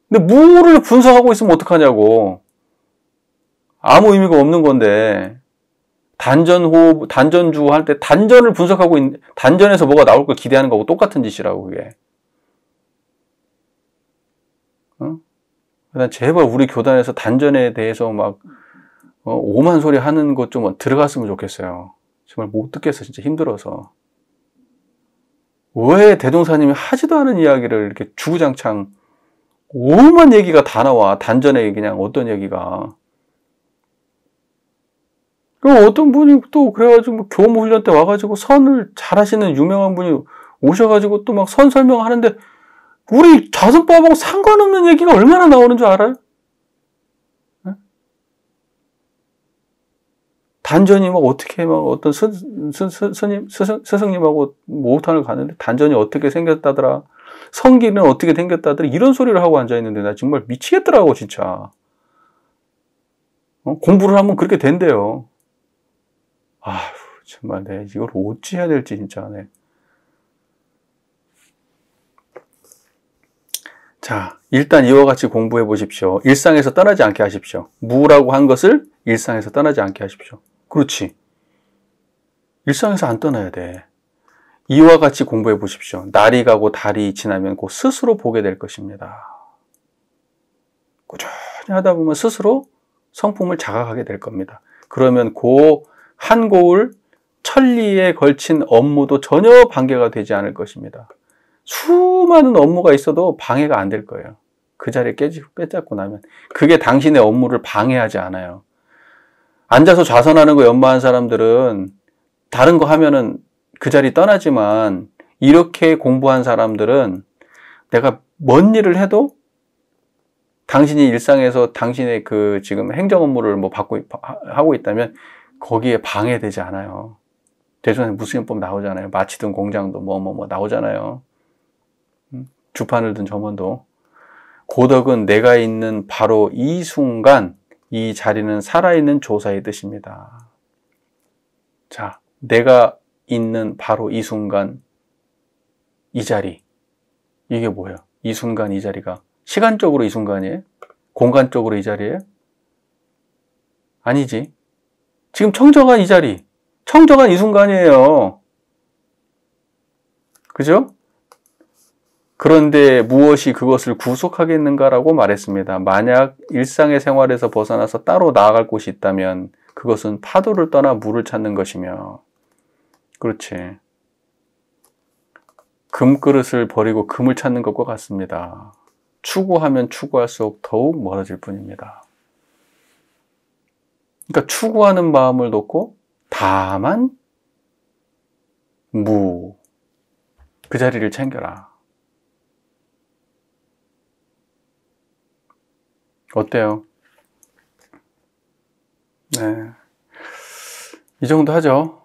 근데 무를 분석하고 있으면 어떡하냐고. 아무 의미가 없는 건데. 단전호흡, 단전주 할 때 단전을 분석하고 단전에서 뭐가 나올 걸 기대하는 거하고 똑같은 짓이라고, 그게. 그다음 제발 우리 교단에서 단전에 대해서 오만 소리 하는 것 좀 들어갔으면 좋겠어요. 정말 못 듣겠어, 진짜 힘들어서. 왜 대종사님이 하지도 않은 이야기를 이렇게 주구장창 오만 얘기가 다 나와. 단전에 그냥 어떤 얘기가. 그럼 어떤 분이 또 그래가지고 교무훈련 때 와가지고 선을 잘하시는 유명한 분이 오셔가지고 또 막 선 설명하는데 우리 자선법하고 상관없는 얘기가 얼마나 나오는 줄 알아요? 네? 단전이 어떻게 어떤 스승님하고 모욕탕을 가는데 단전이 어떻게 생겼다더라. 성기는 어떻게 생겼다더라. 이런 소리를 하고 앉아있는데 나 정말 미치겠더라고, 진짜. 공부를 하면 그렇게 된대요. 아휴, 정말 내 이걸 어찌해야 될지 진짜. 네. 자, 일단 이와 같이 공부해 보십시오. 일상에서 떠나지 않게 하십시오. 무라고 한 것을 일상에서 떠나지 않게 하십시오. 그렇지. 일상에서 안 떠나야 돼. 이와 같이 공부해 보십시오. 날이 가고 달이 지나면 곧 스스로 보게 될 것입니다. 꾸준히 하다 보면 스스로 성품을 자각하게 될 겁니다. 그러면 한 고을 천리에 걸친 업무도 전혀 방해가 되지 않을 것입니다. 수많은 업무가 있어도 방해가 안 될 거예요. 그 자리에 빼잡고 나면. 그게 당신의 업무를 방해하지 않아요. 앉아서 좌선하는 거 연마한 사람들은 다른 거 하면은 그 자리 떠나지만, 이렇게 공부한 사람들은 내가 뭔 일을 해도 당신이 일상에서 당신의 그 지금 행정 업무를 하고 있다면 거기에 방해되지 않아요. 대전에 무수연법 나오잖아요. 마치든 공장도 나오잖아요. 주판을 든 점원도. 고덕은 내가 있는 바로 이 순간, 이 자리는 살아있는 조사의 뜻입니다. 자, 내가 있는 바로 이 순간, 이 자리. 이게 뭐예요? 이 순간, 이 자리가 시간적으로 이 순간이에요? 공간적으로 이 자리예요? 아니지. 지금 청정한 이 자리, 청정한 이 순간이에요. 그죠? 그런데 무엇이 그것을 구속하겠는가라고 말했습니다. 만약 일상의 생활에서 벗어나서 따로 나아갈 곳이 있다면 그것은 파도를 떠나 물을 찾는 것이며, 그렇지. 금그릇을 버리고 금을 찾는 것과 같습니다. 추구하면 추구할수록 더욱 멀어질 뿐입니다. 그러니까 추구하는 마음을 놓고 다만 그 자리를 챙겨라. 어때요? 네. 이 정도 하죠.